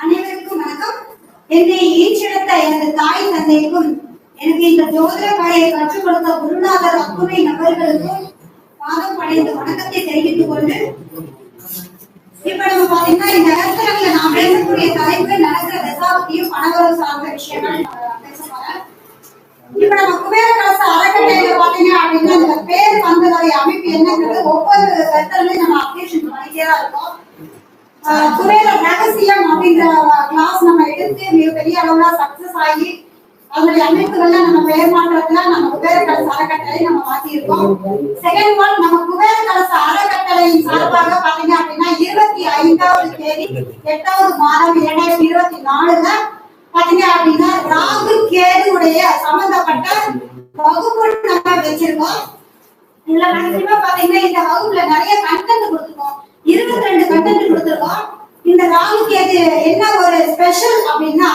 அனைவருக்கும் வணக்கம். என்னை ஈற்றெடுத்த எனது தாய் தந்தைக்கும் எனக்கு இந்த ஜோதிட கலையை கற்றுக் கொடுத்த குருநாதர் அத்துணை நபர்களுக்கும் பாதம் படைந்த வணக்கத்தை தெரிவித்துக் கொண்டு இப்ப நம்ம பாத்தீங்கன்னா இந்த இடத்துல நான் பேசக்கூடிய தலைப்பு நடக்கிற தசாப்தியும் பணவரம் சார்ந்த விஷயங்கள் பேச போறேன். இப்ப நம்ம குபேர கலச அறக்கட்டளையில பாத்தீங்க அப்படின்னா இந்த பேர் வந்ததோடைய அமைப்பு என்னங்கிறது ஒவ்வொரு கருத்துலையும் நம்ம அப்டேஷன் பண்ணிட்டே தான் இருக்கோம். குபேர ரகசியம் அப்படிங்கிற கிளாஸ் நம்ம எடுத்து மிகப்பெரிய அளவுல சக்சஸ் ஆகி அதனுடைய அமைப்புகள்ல நம்ம பெயர் மாற்றத்துல நம்ம குபேர கலச அறக்கட்டளை நம்ம மாத்திருக்கோம். செகண்ட் ஒன் நம்ம குபேர கலச அறக்கட்டளையின் சார்பாக பாத்தீங்க அப்படின்னா 25வது தேதி 8வது மாதம் 2024ல பாத்தீங்க அப்படின்னா ராகு கேதுவுடைய சம்பந்தப்பட்ட வகுப்பு நம்ம வச்சிருக்கோம். இதுல மேக்ஸிமம் பாத்தீங்கன்னா இந்த வகுப்புல நிறைய கண்டென்ட் கொடுத்துருக்கோம். 22 கண்டென்ட் கொடுத்துருக்கோம். இந்த ராகு கேது என்ன ஒரு ஸ்பெஷல் அப்படின்னா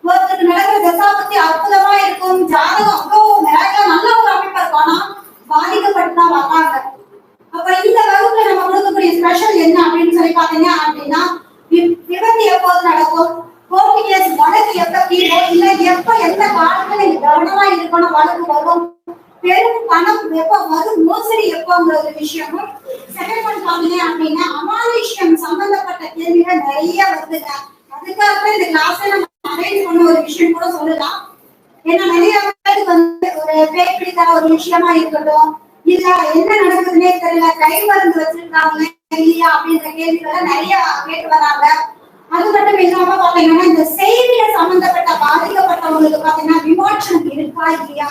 ஒருத்தருக்கு நடக்கிற தசாபத்தி அற்புதமா இருக்கும். ஜாதகம் அவ்வளோ நிறைய நல்ல ஒரு அமைப்பா இருக்கும். ஆனா பாதிக்கப்பட்டுதான் வர்றாங்க. அப்ப இந்த வகுப்புல நம்ம கொடுக்கக்கூடிய ஸ்பெஷல் என்ன அப்படின்னு சொல்லி பாத்தீங்க அப்படின்னா விபத்து எப்போது நடக்கும், கோர்ட்டு கேஸ் வழக்கு எப்ப தீரும், இல்ல எப்ப எந்த காலத்துல கவனமா இருக்கணும் வழக்கு வரும், பெரும் பணம் எப்ப வரும், மோசடி எப்போங்கிற ஒரு விஷயமும். செகண்ட் ஒன் பாத்தீங்க அப்படின்னா அமானுஷ்யம் சம்பந்தப்பட்ட கேள்விகள் நிறைய வருதுங்க. அதுக்காக இந்த கிளாஸ் நம்ம அரேஞ்ச் பண்ண ஒரு விஷயம் கூட சொல்லலாம். ஏன்னா நிறைய பேருக்கு வந்து ஒரு பேய் பிடித்த ஒரு விஷயமா இருக்கட்டும், இல்ல என்ன நடக்குதுன்னே தெரியல, கை மருந்து வச்சிருக்காங்க இல்லையா அப்படின்ற கேள்விகளை நிறைய கேட்டு வராங்க. அது மட்டும் இல்லாம பாத்தீங்கன்னா இந்த செய்தியில சம்பந்தப்பட்ட பாதிக்கப்பட்டவங்களுக்கு பாத்தீங்கன்னா விமோச்சனம் இருக்கா இல்லையா,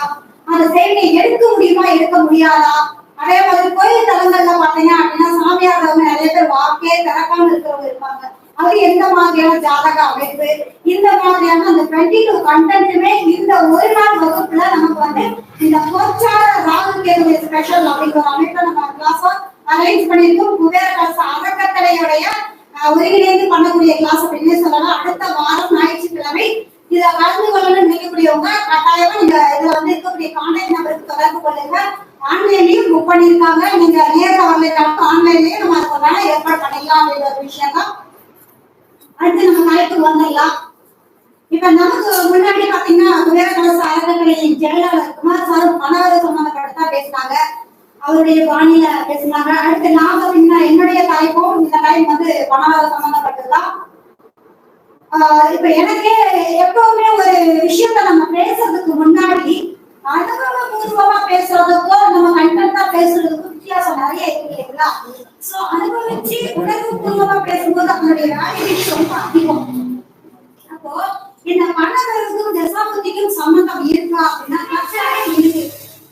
அந்த செய்தியை எடுக்க முடியுமா எடுக்க முடியாதா, அதே மாதிரி கோயில் தலங்கள்ல பாத்தீங்க அப்படின்னா சாமியார் நிறைய பேர் வாக்கே திறக்காம இருக்கிறவங்க இருப்பாங்க. அது எந்த மாதிரியான ஜாதக அமைப்பு, இந்த மாதிரியான அந்த 22 கண்டென்ட்டுமே இந்த ஒரு நாள் வகுப்புல நமக்கு வந்து இந்த கோச்சார ராகு கேது ஸ்பெஷல் அப்படிங்கிற அமைப்பை நம்ம கிளாஸா அரேஞ்ச் பண்ணியிருக்கோம். குபேர கலச அறக்கட்டளையுடைய ஒருங்கிணைந்து பண்ணக்கூடிய கிளாஸ் அப்படின்னு சொல்லலாம். அடுத்த வாரம் ஞாயிற்றுக்கிழமை இதை கலந்து கொள்ளணும்னு நினைக்கக்கூடியவங்க கட்டாயமா நீங்க இதுல வந்து இருக்கக்கூடிய கான்டாக்ட் நம்பருக்கு தொடர்பு கொள்ளுங்க. ஆன்லைன்லயும் புக் பண்ணிருக்காங்க. நீங்க நேரில் வரலைனாலும் ஆன்லைன்லயும் நம்ம அதுக்கான ஏற்பாடு பண்ணிக்கலாம் அப்படின்ற ஒரு விஷயம் தான். அடுத்து நம்ம தலைப்பு வந்துடலாம். இப்ப நமக்கு முன்னாடி பாத்தீங்கன்னா குபேர கலச அறக்கட்டளையின் செயலாளர் குமார் சார் பணவர சம்பந்தப்பட்டதா பேசினாங்க. அவருடைய பாணியில பேசினாங்க. அடுத்து நான் பாத்தீங்கன்னா என்னுடைய தலைப்பும் இந்த டைம் வந்து பணவர சம்பந்தப்பட்டதுதான். இப்ப எனக்கே எப்பவுமே ஒரு விஷயத்த நம்ம பேசுறதுக்கு முன்னாடி அனுபவபூர்வமா பேசுறதுக்கும் நம்ம கண்டென்ட்டா பேசுறதுக்கும் வித்தியாசம் நிறைய இருக்கு இல்லைங்களா? சோ அனுபவிச்சு உணர்வுபூர்வமா பேசும்போது அதனுடைய வேல்யூ ரொம்ப அதிகம். அப்போ இந்த பணவரவுக்கும் தசாபதிக்கும் சம்பந்தம் இருக்கா அப்படின்னா கட்டாயம் இருக்கு.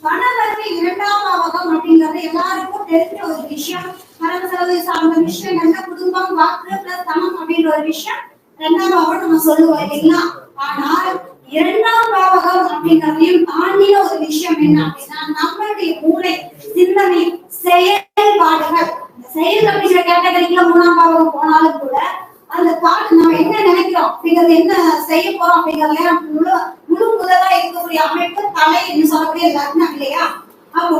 பணவரவு 2ஆம் பாவகம் அப்படிங்கிறது எல்லாருக்கும் தெரிஞ்ச ஒரு விஷயம். வரவு செலவு சார்ந்த விஷயங்கள்ல குடும்பம் வாக்கு பிளஸ் தனம் அப்படின்ற ஒரு விஷயம் 2ஆம் பாவகம் நம்ம சொல்லுவோம் இல்லைங்களா? ஆனால் 2ஆம் பாவகம் அப்படிங்கிறதையும் தாண்டின ஒரு விஷயம் என்ன அப்படின்னா நம்மளுடைய மூளை, சிந்தனை, செயல்பாடுகள். செயல் அப்படிங்கிற கேட்டகரிக்குள்ள 3ஆம் பாவகம் போனாலும் கூட அந்த தாட் நம்ம என்ன நினைக்கிறோம் அப்படிங்கிறது என்ன செய்ய போறோம் அப்படிங்கறதுல முழு முதலா இருக்கக்கூடிய அமைப்பு தலை என்று சொல்லக்கூடிய லக்னம் இல்லையா? அப்போ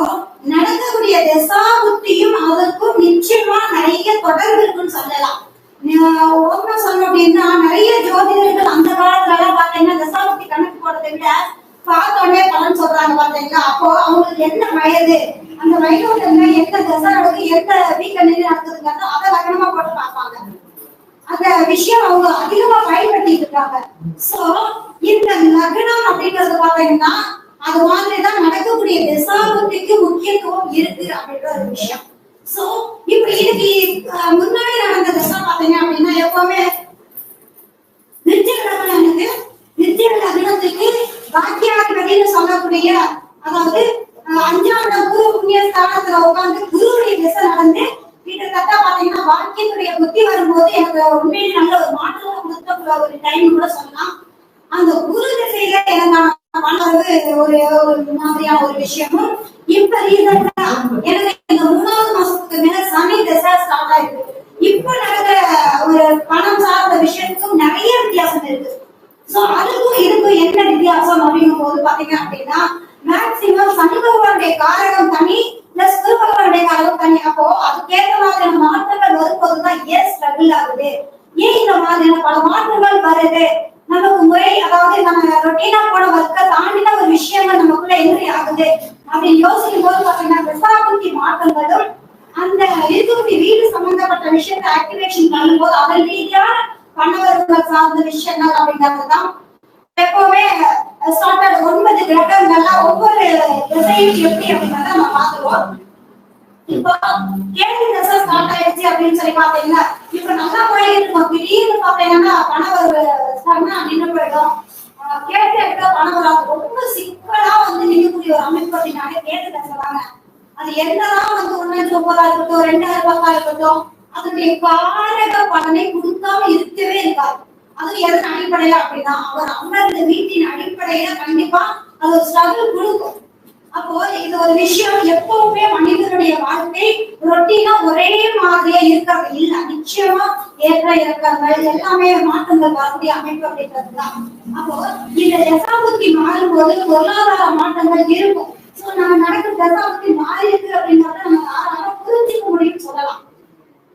நடக்கக்கூடிய தசாபுத்தியும் அதற்கும் நிச்சயமா நிறைய தொடர்பு இருக்குன்னு சொல்லலாம். ஓப்பனா சொல்லணும் அப்படின்னா நிறைய ஜோதிடர்கள் அந்த காலத்துல எல்லாம் பாத்தீங்கன்னா தசாபுத்தி கணக்கு போடுறதை விட பார்த்தோன்னே பலன் சொல்றாங்க பாத்தீங்களா? அப்போ அவங்களுக்கு என்ன வயது, அந்த வயதோட எந்த தசை நடக்கு, எந்த வீக்க நிலை நடக்குதுங்கிறத அதை லக்னமா போட்டு பார்ப்பாங்க. அந்த விஷயம் அவங்க அதிகமா பயன்படுத்திட்டு இருக்காங்க. சோ இந்த லக்னம் அப்படிங்கறது பாத்தீங்கன்னா அது மாதிரிதான் நடக்கக்கூடிய தசாபுத்திக்கு முக்கியத்துவம் இருக்கு அப்படின்ற ஒரு விஷயம். சோ இப்ப இதுக்கு முன்னாடி நடந்த தசா பாத்தீங்க அப்படின்னா எப்பவுமே நித்திய லக்னத்துக்கு பாக்கியாதிபதினு சொல்லக்கூடிய, அதாவது 5ஆம் இடம் குரு புண்ணிய ஸ்தானத்துல உட்கார்ந்து குருவுடைய திசை நடந்து கிட்டத்தட்ட பாத்தீங்கன்னா வாக்கியத்துடைய புத்தி வரும்போது எனக்கு உண்மையிலே நல்ல ஒரு மாற்றம் கொடுத்த ஒரு டைம் கூட சொல்லலாம். அந்த குரு திசையில எனக்கான பணவரவு ஒரு மாதிரியான ஒரு விஷயமும். இப்ப ரீசெண்டா எனக்கு இந்த 3வது மாசத்துக்கு மேல சனி திசை ஸ்டார்ட் ஆயிருக்கு. இப்ப நடக்கிற ஒரு பணம் சார்ந்த விஷயத்துக்கும் நிறைய வித்தியாசம் இருக்கு. சோ அதுக்கும் இதுக்கும் என்ன வித்தியாசம் அப்படிங்கும் போது பாத்தீங்க அப்படின்னா மேக்சிமம் சனி பகவானுடைய காரகம் தனி பிளஸ் குரு பகவானுடைய காரகம் தனி. அப்போ அதுக்கேற்ற மாதிரியான மாற்றங்கள் வரும்போதுதான் ஸ்ட்ரகிள் ஆகுது. ஏன் இந்த மாதிரியான பல மாற்றங்கள் வருது, நமக்கு முறை அதாவது நம்ம ரொட்டீனா போன ஒர்க்க தாண்டின ஒரு விஷயங்கள் நமக்குள்ள என்ட்ரி ஆகுது அப்படின்னு யோசிக்கும் போது பாத்தீங்கன்னா தசாபுத்தி மாற்றங்களும் அந்த இருக்கக்கூடிய வீடு சம்பந்தப்பட்ட விஷயத்தை ஆக்டிவேஷன் பண்ணும்போது அதன் ரீதியான கணவர்கள் சார்ந்த விஷயங்கள் அப்படிங்கிறதுதான் எப்பவுமே ஸ்டார்டட் 9 கிரகங்கள்லாம் ஒவ்வொரு திசையும் எப்படி அப்படிங்கிறத நம்ம பார்த்துருவோம். இப்போ கேள்வி தசை ஸ்டார்ட் ஆயிடுச்சு அப்படின்னு சொல்லி பாத்தீங்கன்னா இப்ப நல்லா போயிட்டு இருக்கும். திடீர்னு பாத்தீங்கன்னா கணவர் சன்னா நின்று போயிடும். கேட்டு எடுத்த கணவர் ரொம்ப சிக்கலா வந்து நிற்கக்கூடிய ஒரு அமைப்பு அப்படின்னாலே கேட்டு தசை தாங்க. அது என்னதான் வந்து 1,900 இருக்கட்டும் 2,000 இருக்கட்டும் அதனுடைய காரக பலனை கொடுக்காம இருக்கவே இருக்காது. அது எதன் அடிப்படையில அப்படின்னா அவர் அமர்ந்த வீட்டின் அடிப்படையில கண்டிப்பா அது ஒரு ஸ்ட்ரகிள் கொடுக்கும். அப்போ இது ஒரு விஷயம் எப்பவுமே மனிதனுடைய வாழ்க்கை ரொட்டீனா ஒரே மாதிரியே இருக்காது இல்ல. நிச்சயமா ஏற்ற இறக்கங்கள் எல்லாமே மாற்றங்கள் வரக்கூடிய அமைப்பு அப்படின்றதுதான். அப்போ இந்த தசாபுத்தி மாறும்போது பொருளாதார மாற்றங்கள் இருக்கும். சோ நம்ம நடக்கும் தசாபுத்தி மாறி இருக்கு அப்படின்றத நம்ம தாராளமா புரிஞ்சுக்க முடியும்னு சொல்லலாம்.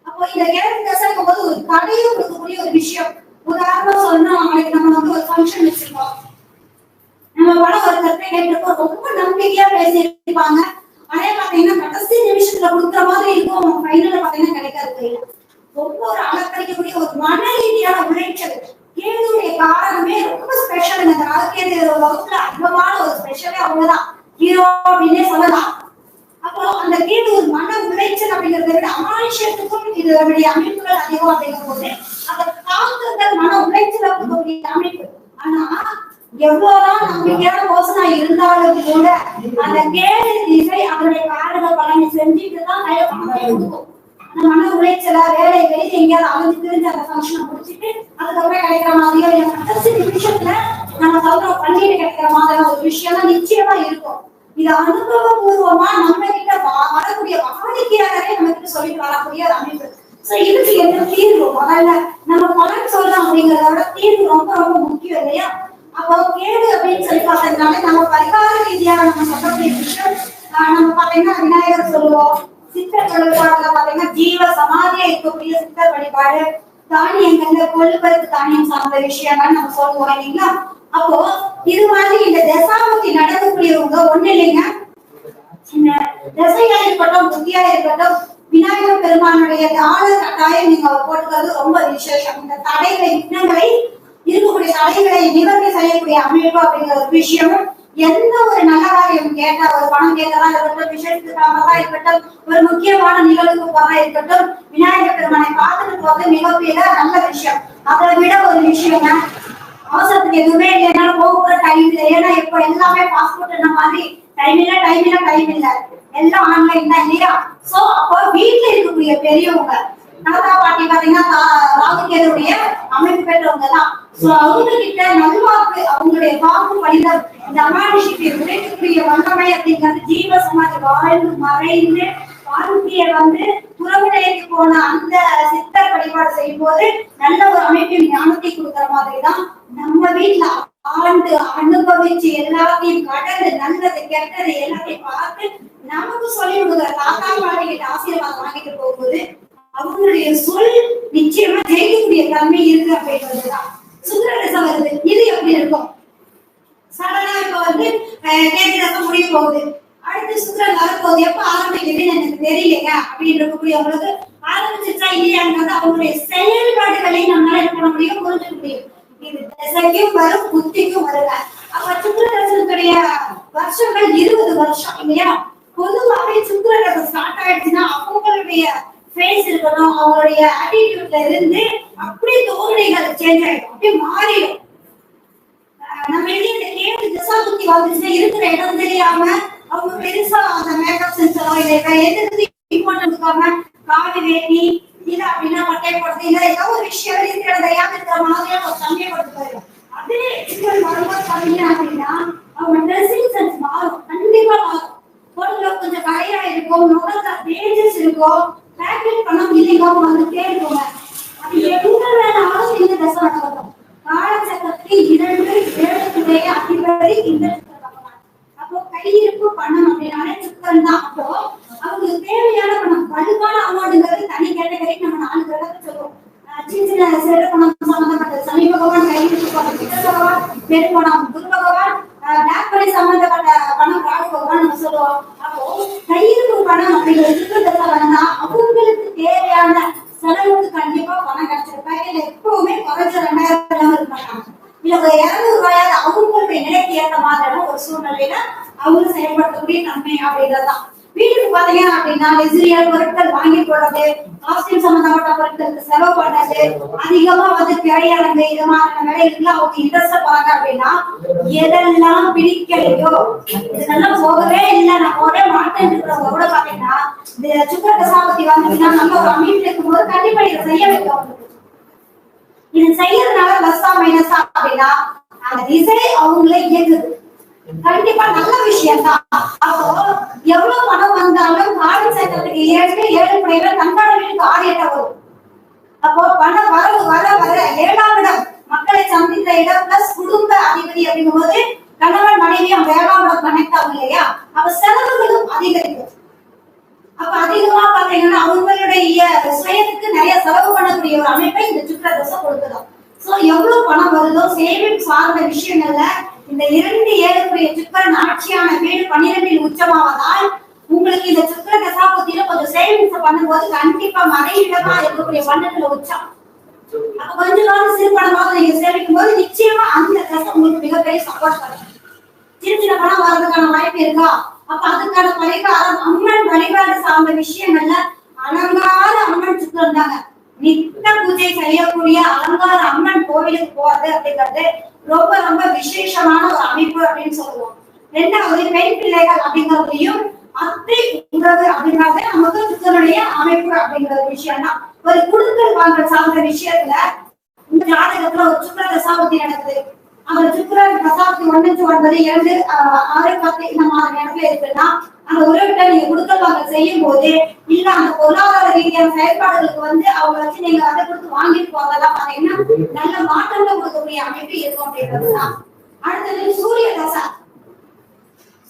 அப்போ இந்த கேள்வி தசாக்கும் போது ஒரு கடையும் கொடுக்கக்கூடிய ஒரு விஷயம். உதாரணம் சொன்னா நாளைக்கு நம்ம வந்து ஒரு ஃபங்க்ஷன் வச்சிருக்கோம். நம்ம படம் ஒரு கருத்தை கேட்டிருக்கோம். ரொம்ப நம்பிக்கையா பேசியிருப்பாங்க. அதே பாத்தீங்கன்னா கடைசி நிமிஷத்துல கொடுக்குற மாதிரி இருக்கும். ஃபைனல்ல பாத்தீங்கன்னா கிடைக்காது கையில. ரொம்ப ஒரு அலக்கடிக்கக்கூடிய ஒரு மன ரீதியான உழைச்சல். கேள்வியுடைய காரணமே ரொம்ப ஸ்பெஷல். இந்த ராஜகேது வகுப்புல அதிகமான ஒரு ஸ்பெஷலே அவங்கதான் ஹீரோ அப்படின்னே சொல்லலாம். அப்போ அந்த கேள்வி ஒரு மன உளைச்சல் அப்படிங்கறத விட அமானுஷத்துக்கும் இதனுடைய அமைப்புகள் அதிகம் அப்படிங்கும் போது அந்த தாக்கங்கள் மன உளைச்சல கொடுக்கக்கூடிய அமைப்பு. ஆனா எவ்வளவுதான் நம்பிக்கையான யோசனை இருந்தாலும் கூட அந்த கேள்வி திசை அதனுடைய காரண பலனை செஞ்சுட்டுதான் கொடுக்கும். அந்த மன உளைச்சல வேலை வெளியே எங்கேயாவது அலைஞ்சு திரிஞ்சு அந்த ஃபங்க்ஷனை முடிச்சுட்டு அதுக்கப்புறம் கிடைக்கிற மாதிரியோ இல்ல கடைசி நிமிஷத்துல நம்ம சொல்றோம் பண்ணிட்டு கிடைக்கிற மாதிரியான ஒரு விஷயம் நிச்சயமா இருக்கும். இது அனுபவபூர்வமா நம்ம கிட்ட வரக்கூடிய வாடிக்கையாளரே நம்ம கிட்ட சொல்லிட்டு வரக்கூடிய ஒரு அமைப்பு. சோ இதுக்கு என்ன தீர்வு? முதல்ல நம்ம பலன் சொல்றோம் அப்படிங்கறத விட தீர்வு ரொம்ப ரொம்ப முக்கியம் இல்லையா? அப்போ கேடு அப்படின்னு சொல்லி பார்த்ததுனால நம்ம பரிகார ரீதியாக நம்ம சொல்லக்கூடிய விஷயம் நம்ம பாத்தீங்கன்னா விநாயகர் சொல்லுவோம். சித்தர் வழிபாடுல பாத்தீங்கன்னா ஜீவ சமாதியா இருக்கக்கூடிய சித்தர் வழிபாடு, தானியங்கள்ல கொள்ளுபருக்கு தானியம் சார்ந்த விஷயங்கள் நம்ம சொல்லுவோம் இல்லைங்களா? அப்போ இது மாதிரி இந்த தசாபுத்தி நடக்கக்கூடியவங்க ஒண்ணு இல்லைங்க, இந்த திசையா இருக்கட்டும் புத்தியா இருக்கட்டும் விநாயகர் பெருமானுடைய தாள கட்டாயம் நீங்க போட்டுக்கிறது ரொம்ப விசேஷம். இந்த தடைகளை விக்னங்களை இருக்கக்கூடிய தடைகளை நிவர்த்தி செய்யக்கூடிய அமைப்பு அப்படிங்கிற ஒரு விஷயமும் எந்த ஒரு நல்ல காரியம் கேட்டா ஒரு பணம் கேட்கலாம் இருக்கட்டும், விஷயத்துக்காக இருக்கட்டும், ஒரு முக்கியமான நிகழ்வுக்காக இருக்கட்டும், விநாயகர் பெருமானை பார்த்துட்டு போவது மிகப்பெரிய நல்ல விஷயம். அதை விட ஒரு விஷயம் அவசரத்துக்கு எதுவுமே இல்லைன்னா போகிற டைம் இல்லை. ஏன்னா இப்போ எல்லாமே பாஸ்போர்ட் என்ன மாதிரி டைம் இல்ல எல்லாம் ஆன்லைன் தான் இல்லையா? சோ அப்போ வீட்டுல இருக்கக்கூடிய பெரியவங்க தாத்தா பாட்டி பாத்தீங்கன்னா ராகுகேதுடைய அமைப்பு பெற்றவங்க தான். சோ அவங்க கிட்ட நல்வாக்கு அவங்களுடைய வாக்கு படிதம் இந்த அமானுஷத்தை உழைக்கக்கூடிய வல்லமை அப்படிங்கிறது ஜீவ சமாதி வாழ்ந்து மறைந்து வாழ்க்கைய வந்து புறவிடைக்கு போன அந்த சித்தர் வழிபாடு செய்யும் போது நல்ல ஒரு அமைப்பின் ஞானத்தை கொடுக்கிற மாதிரிதான் நம்ம வீட்டுல ஆண்டு அனுபவிச்சு எல்லாத்தையும் கடந்து நல்லது கெட்டது எல்லாத்தையும் பார்த்து நமக்கு சொல்லி கொடுக்குற தாத்தா பாட்டி கிட்ட ஆசீர்வாதம் வாங்கிட்டு போகும்போது அவங்களுடைய சொல் நிச்சயமா ஜெயிக்கக்கூடிய தன்மை இருக்கு அப்படின்றதுதான். சுக்கிரதசை வருது, இது எப்படி இருக்கும்? சடனா இப்ப வந்து கேள்வி தசை முடிய போகுது, அடுத்து சுக்கிரன் வரப்போகுது, எப்ப ஆரம்பிக்குதுன்னு எனக்கு தெரியலைங்க அப்படின்னு இருக்கக்கூடியவங்களுக்கு ஆரம்பிச்சிருச்சா இல்லையாங்கிறது அவங்களுடைய செயல்பாடுகளை நம்மளால என்ன பண்ண முடியும், புரிஞ்சுக்க முடியும். இது திசைக்கும் வரும் புத்திக்கும் வருங்க. அப்ப சுக்கிரதசனுடைய வருஷங்கள் 20 வருஷம் இல்லையா? பொதுவாகவே சுக்கிரதசை ஸ்டார்ட் ஆயிடுச்சுன்னா அவங்களுடைய ஃபேஸ் இருக்கணும், அவங்களுடைய ஆட்டிடியூட்ல இருந்து அப்படியே தோரணைகள் சேஞ்ச் ஆயிடும், அப்படியே மாறிடும். நம்ம இந்த கேள்வி தசாபுத்தி வந்துச்சுன்னா இருக்கிற இடம் தெரியாம அவங்க பெருசா அந்த மேக்கப் சென்சரோ இல்லை எதிர்த்து இம்பார்ட்டன்ட் இருக்காம காவி வேட்டி இல்ல அப்படின்னா பட்டை போடுறது இல்ல ஏதோ ஒரு விஷயம் இருக்கிறத யாரு இருக்கிற மாதிரியா ஒரு சமயப்படுத்து போயிடும். அதே வரும்போது பாத்தீங்க அப்படின்னா அவங்க ட்ரெஸ்ஸிங் சென்ஸ் மாறும், கண்டிப்பா மாறும். பொருள்ல கொஞ்சம் கரையா இருக்கும், முகத்துல தேஜஸ் இருக்கும், பேக்கெட் பண்ணாம இல்லைங்க வந்துட்டே இருக்குங்க. அது எங்க வேணாலும் இந்த தசை நடக்கும். காலச்சக்கரத்துக்கு 2 அதிபதி இந்த அப்போ கையிருப்பு பணம் அப்படின்னாலே சுத்தம் தான். அப்போ அவங்களுக்கு தேவையான பணம் வலுவான அமௌண்ட்ங்கிறது தனி கேட்டகரி நம்ம 4 கிரகத்தை சொல்லுவோம். சின்ன சின்ன சிறப்பணம் சம்பந்தப்பட்ட சனி பகவான் கைவிட்டு பகவான் பெருமணம் குரு பகவான் பிளாக் மணி சம்பந்தப்பட்ட பணம் ராகு பகவான் நம்ம சொல்லுவோம். அப்போ கையிருப்பு பணம் அப்படிங்கிறது வந்தா அவங்களுக்கு தேவையான செலவுக்கு கண்டிப்பா பணம் கிடைச்சிருப்பாங்க. எப்பவுமே குறைஞ்ச 2000 இருக்க மாட்டாங்க. இல்ல ஒரு 200 ரூபாயாவது அவங்களுடைய நிலைக்கு ஏற்ற மாதிரியான ஒரு சூழ்நிலையில அவங்க செயல்படுத்தக்கூடிய தன்மை அப்படின்றதுதான். வீட்டுக்கு பாத்தீங்க அப்படின்னா நெசிரியல் பொருட்கள் வாங்கி போடுறது, காஸ்டியூம் சம்பந்தப்பட்ட பொருட்களுக்கு செலவு பண்றது, அதிகமா வந்து திரையரங்கு இது மாதிரியான வேலைகளுக்கு அவங்க இன்ட்ரெஸ்ட் போறாங்க அப்படின்னா எதெல்லாம் பிடிக்கலையோ இதெல்லாம் போகவே இல்லை நான் போகவே மாட்டேன் இருக்கிறவங்க கூட பாத்தீங்கன்னா இந்த சுக்கர தசாபதி வந்துச்சுன்னா நம்ம ஒரு அமைப்பு இருக்கும்போது கண்டிப்பா இதை செய்ய வைக்கும். இது செய்யறதுனால பிளஸ்ஸா மைனஸா அப்படின்னா அந்த திசை அவங்களே இயக்குது. கண்டிப்பா நல்ல விஷயம் தான். அப்போ எவ்வளவு பணம் வந்தாலும் காடு சேர்க்கறதுக்கு 7 குறையில தன்காட வீட்டுக்கு 6 8 வரும். அப்போ பணம் வரவு வர வர 7ஆம் இடம் மக்களை சந்தித்த இடம் பிளஸ் குடும்ப அதிபதி அப்படிங்கும் போது கணவன் மனைவியும் 7ஆம் இடம் கனெக்ட் ஆகும் இல்லையா? அப்ப செலவுகளும் அதிகரிக்கும். அப்ப அதிகமா பாத்தீங்கன்னா அவங்களுடைய சுயத்துக்கு நிறைய செலவு பண்ணக்கூடிய ஒரு அமைப்பை இந்த சுக்கர தசை கொடுத்துடும். சோ எவ்வளவு பணம் வருதோ சேவிங் சார்ந்த விஷயங்கள்ல இந்த 2 7 சுக்கரன் ஆட்சியான வீடு 12 உச்சமாவதால் உங்களுக்கு இந்த சுக்கர தசாபுத்தியில கொஞ்சம் சேவிங்ஸ் பண்ணும்போது கண்டிப்பா மனைவிடமா இருக்கக்கூடிய 12 உச்சம். அப்ப கொஞ்ச நாள் சிறு பணமாக நீங்க சேமிக்கும் போது நிச்சயமா அந்த தசை உங்களுக்கு மிகப்பெரிய சப்போர்ட் பண்ணும். சின்ன சின்ன பணம் வர்றதுக்கான வாய்ப்பு இருக்கா? அப்ப அதுக்கான பரிகாரம் அம்மன் வழிபாடு சார்ந்த விஷயங்கள்ல அலங்கார அம்மன் சுக்கரம் தாங்க. நித்த பூஜை செய்யக்கூடிய அலங்கார அம்மன் கோவிலுக்கு போறது அப்படிங்கிறது ரொம்ப ரொம்ப விசேஷமான ஒரு அமைப்பு அப்படின்னு சொல்லுவோம். 2வது பெண் பிள்ளைகள் அப்படிங்கிறதையும் அத்தை உறவு அப்படிங்கிறது நமக்கு சுக்கரனுடைய அமைப்பு அப்படிங்கிற ஒரு விஷயம் தான். ஒரு குடுக்கல் வாங்கல் சார்ந்த விஷயத்துல இந்த ஜாதகத்துல ஒரு சுக்கர தசாபதி நடக்குது. அந்த சுக்கரன் தசாபதி 1 9 2 6 10 இந்த மாதிரி இடத்துல இருக்குன்னா அந்த உறவுகிட்ட நீங்க குடுக்கல் வாங்கல் செய்யும் போது இல்ல அந்த பொருளாதார ரீதியான செயல்பாடுகளுக்கு வந்து அவங்க வச்சு நீங்க அதை கொடுத்து வாங்கிட்டு போறதெல்லாம் பாத்தீங்கன்னா நல்ல மாற்றங்கள் கொடுக்கக்கூடிய அமைப்பு இருக்கும் அப்படின்றதுதான். அடுத்தது சூரிய தசா.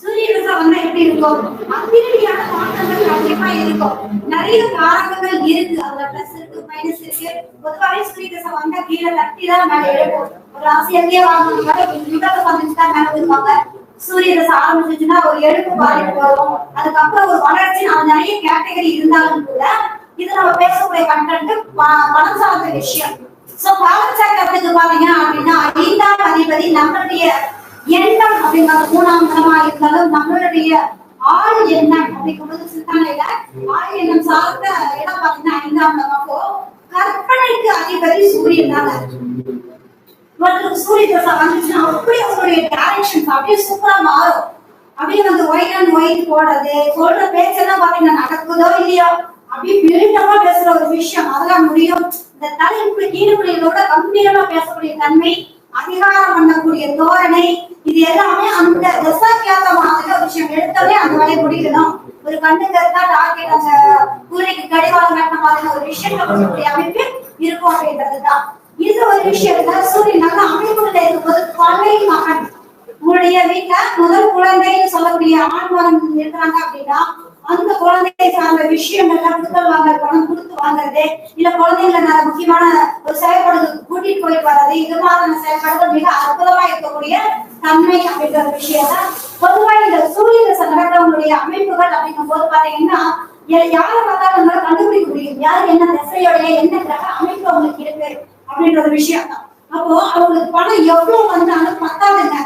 சூரிய தசா வந்தா எப்படி இருக்கும்? அதிரடியான மாற்றங்கள் கண்டிப்பா இருக்கும். நிறைய காரணங்கள் இருக்கு. அதுல பிளஸ் இருக்கு மைனஸ் இருக்கு. பொதுவாகவே சூரிய தசை வந்தா கீழே தட்டிதான் மேல எழுக்கும். ஒரு ராசியிலேயே வாங்க வந்துச்சுதான் மேல வருவாங்க. சூரிய தசை ஆரம்பிச்சுன்னா ஒரு எழுப்பு பாதிப்பு வரும். அதுக்கப்புறம் ஒரு வளர்ச்சி நிறைய கேட்டகரி இருந்தாலும் கூட இது நம்ம பேசக்கூடிய கண்டென்ட் பணம் சார்ந்த விஷயம். சோ காலச்சக்கரத்துக்கு பாத்தீங்க அப்படின்னா 5ஆம் அதிபதி நம்மளுடைய எண்ணம் அப்படிங்கிற 3ஆம் இடமா இருந்தாலும் நம்மளுடைய ஆள் எண்ணம் அப்படிங்கும்போது சிந்தனையில ஆள் எண்ணம் சார்ந்த இடம் பாத்தீங்கன்னா 5ஆம் இடம். அப்போ கற்பனைக்கு அதிபதி சூரியன் தாங்க. சூரிய தசை வந்துச்சுன்னா அப்படியே அவங்களுடைய டைரக்ஷன் அப்படியே சூப்பரா மாறும். அப்படியே வந்து ஒயிட் அண்ட் ஒயிட் போடுறது சொல்ற பேச்செல்லாம் பாத்தீங்கன்னா நடக்குதோ இல்லையோ அப்படியே பிரிட்டமா பேசுற ஒரு விஷயம் அதெல்லாம் முடியும். இந்த தலைப்பு கீழ்குடிகளோட கம்பீரமா பேசக்கூடிய தன்மை, அதிகாரம் பண்ணக்கூடிய தோரணை, இது எல்லாமே அந்த தசாக்கியாத மாதிரி ஒரு விஷயம். எடுத்தவே அந்த வேலையை முடிக்கணும். ஒரு கண்ணுக்கு இருந்தா டார்கெட் அந்த கூரைக்கு கடிவாளம் கட்ட மாதிரி ஒரு விஷயம் பண்ணக்கூடிய அமைப்பு இருக்கும் அப்படின்றதுதான். இது ஒரு விஷயத்துல சூரியன் நல்ல அமைப்புல இருக்கும்போது பலை மகன் உங்களுடைய வீட்டுல முதல் குழந்தைன்னு சொல்லக்கூடிய ஆண் மகன் இருக்கிறாங்க அப்படின்னா அந்த குழந்தையை சார்ந்த விஷயங்கள்ல குடுக்கல் வாங்கல் பணம் கொடுத்து வாங்குறது, இல்ல குழந்தைங்களை நல்ல முக்கியமான ஒரு செயல்பாடுகளுக்கு கூட்டிட்டு போய் வர்றது, இது மாதிரியான செயல்பாடுகள் மிக அற்புதமா இருக்கக்கூடிய தன்மை அப்படிங்கிற விஷயம் தான். பொதுவா இந்த சூரிய தசை நடக்கிறவங்களுடைய அமைப்புகள் அப்படிங்கும் போது பாத்தீங்கன்னா யாரை பார்த்தாலும் கண்டுபிடிக்க முடியும் யாரு என்ன திசையோடைய என்ன கிரக அமைப்பு அவங்களுக்கு இருக்கு அப்படின்ற ஒரு விஷயம் தான். அப்போ அவங்களுக்கு பணம் எவ்வளவு வந்தாலும் பத்தாதுங்க.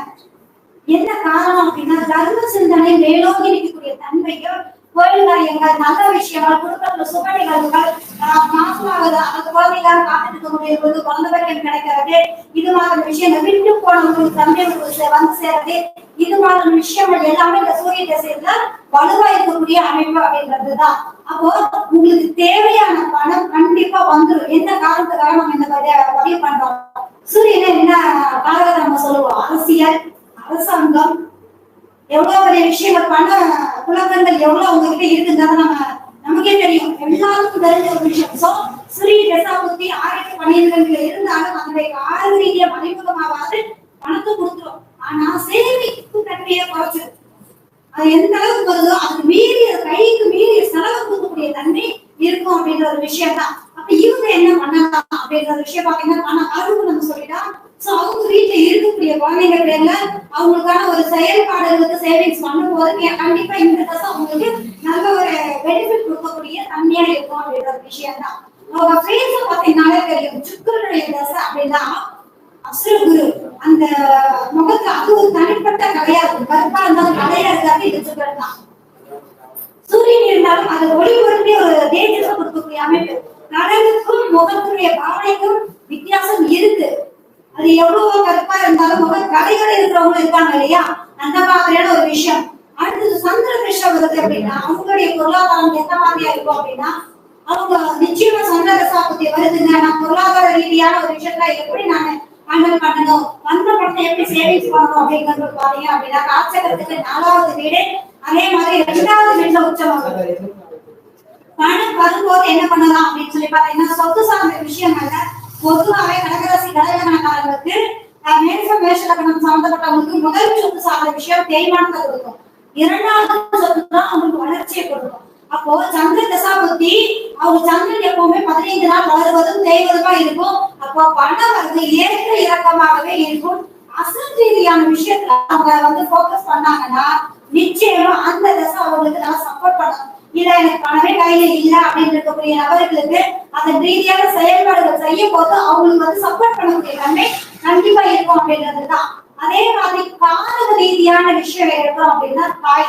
என்ன காரணம் அப்படின்னா தர்ம சிந்தனை மேலோங்கி இருக்கக்கூடிய தன்மையும் கோயில் காரியங்கள் நல்ல விஷயங்கள் குடும்பத்துல சுப நிகழ்வுகள் மாசமாவது அந்த குழந்தைக்காக காத்துட்டு இருக்கக்கூடிய குழந்தை பேர்கள் கிடைக்கிறது, இது மாதிரி விஷயங்கள் விட்டு போனவங்களுக்கு தந்தைகளுக்கு வந்து சேர்றது, இது மாதிரி விஷயங்கள் எல்லாமே இந்த சூரிய திசையில வலுவா இருக்கக்கூடிய அமைப்பு அப்படின்றதுதான். அப்போ உங்களுக்கு தேவையான பணம் கண்டிப்பா வந்துடும். எந்த காரணத்துக்காக நம்ம இந்த பதிவு பண்றோம்? சூரியனை என்ன காலகட்டம் நம்ம சொல்லுவோம்? அரசியல், அரசாங்கம், எவ்வளவு பெரிய விஷயங்கள் பண புழக்கங்கள் எவ்வளவு உங்ககிட்ட இருக்குங்கிறத நமக்கே தெரியும். எல்லாருக்கும் தெரிஞ்ச ஒரு விஷயம். சோ சூரிய தசாபுத்தி 12 இருந்தாலும் அதனுடைய ஆரோக்கிய மறைமுகமாவது பணத்தை கொடுத்துரும். ஆனா சேமிப்பு தன்மையை குறைச்சிடும். அது எந்த அளவுக்கு வருதோ அது மீறிய கைக்கு மீறிய செலவு கொடுக்கக்கூடிய தன்மை இருக்கும் அப்படின்ற ஒரு விஷயம் தான். அப்ப இவங்க என்ன பண்ணலாம் அப்படின்ற விஷயம் பாத்தீங்கன்னா ஆனா அதுக்கு நம்ம சொல்லிட்டோம். சோ அவங்க வீட்டுல இருக்கக்கூடிய குழந்தைங்க பேர்ல அவங்களுக்கான ஒரு செயல்பாடுகளுக்கு சேவிங்ஸ் பண்ணும்போது கண்டிப்பா இந்த தசை அவங்களுக்கு நல்ல ஒரு பெனிஃபிட் கொடுக்கக்கூடிய தன்மையா இருக்கும் அப்படின்ற ஒரு விஷயம் தான். அவங்க பேச பாத்தீங்கன்னாலே தெரியும் சுக்கரனுடைய தசை அப்படின்னா அசுரகுரு அந்த முகத்துல அது ஒரு தனிப்பட்ட கலையா இருக்கும். கருப்பா இருந்தாலும் கலையா இருக்காது இது சுக்கரன் தான். சூரியன் இருந்தாலும் அது ஒளி பொருளே ஒரு தேஜஸை கொடுக்கக்கூடிய அமைப்பு. கடலுக்கும் முகத்துடைய பாவனைக்கும் வித்தியாசம் இருக்கு. அது எவ்வளவு கருப்பா இருந்தாலும் முக கலைகள் இருக்கிறவங்க இருக்காங்க இல்லையா, அந்த மாதிரியான ஒரு விஷயம். அடுத்தது சந்திர திசை வருது அப்படின்னா அவங்களுடைய பொருளாதாரம் எந்த மாதிரியா இருக்கும் அப்படின்னா அவங்க நிச்சயமா சந்திர தசாபதி வருதுங்க, நான் பொருளாதார ரீதியான ஒரு விஷயத்துல எப்படி நான் ஹேண்டில் பண்ணணும், வந்த பணத்தை எப்படி சேவிங்ஸ் பண்ணணும் அப்படிங்கிறது பாத்தீங்க அப்படின்னா காட்சகத்துக்கு 4வது வீடு, அதே மாதிரி 2வது வீட்டுல உச்சமாகும். பணம் வரும்போது என்ன பண்ணலாம் அப்படின்னு சொல்லி பாத்தீங்கன்னா சொத்து சார்ந்த விஷயங்கள்ல பொதுவாகவே கடகராசி கடகலக்கணக்காரர்களுக்கு மேஷம் மேஷ லக்னம் சம்பந்தப்பட்டவங்களுக்கு முதல் சொத்து சார்ந்த விஷயம் தேய்மானத்தை கொடுக்கும். 2வது சொத்து தான் அவங்களுக்கு வளர்ச்சியை கொடுக்கும். அப்போ சந்திர தசாபுத்தி அவங்க சந்திரன் எப்பவுமே 15 நாள் வளருவதும் தேய்வதுமா இருக்கும். அப்போ பணம் வந்து ஏற்ற இறக்கமாகவே இருக்கும். அசல் ரீதியான விஷயத்துல அவங்க போக்கஸ் பண்ணாங்கன்னா நிச்சயமா அந்த தசை அவங்களுக்கு நான் சப்போர்ட் பண்ணணும். இல்ல எனக்கு பணமே கையில இல்ல அப்படின்னு இருக்கக்கூடிய நபர்களுக்கு அதன் ரீதியான செயல்பாடுகள் செய்யும் போது அவங்களுக்கு சப்போர்ட் பண்ணக்கூடிய தன்மை கண்டிப்பா இருக்கும் அப்படின்றதுதான். அதே மாதிரி கால ரீதியான விஷயம் எடுத்தோம் அப்படின்னா தாய்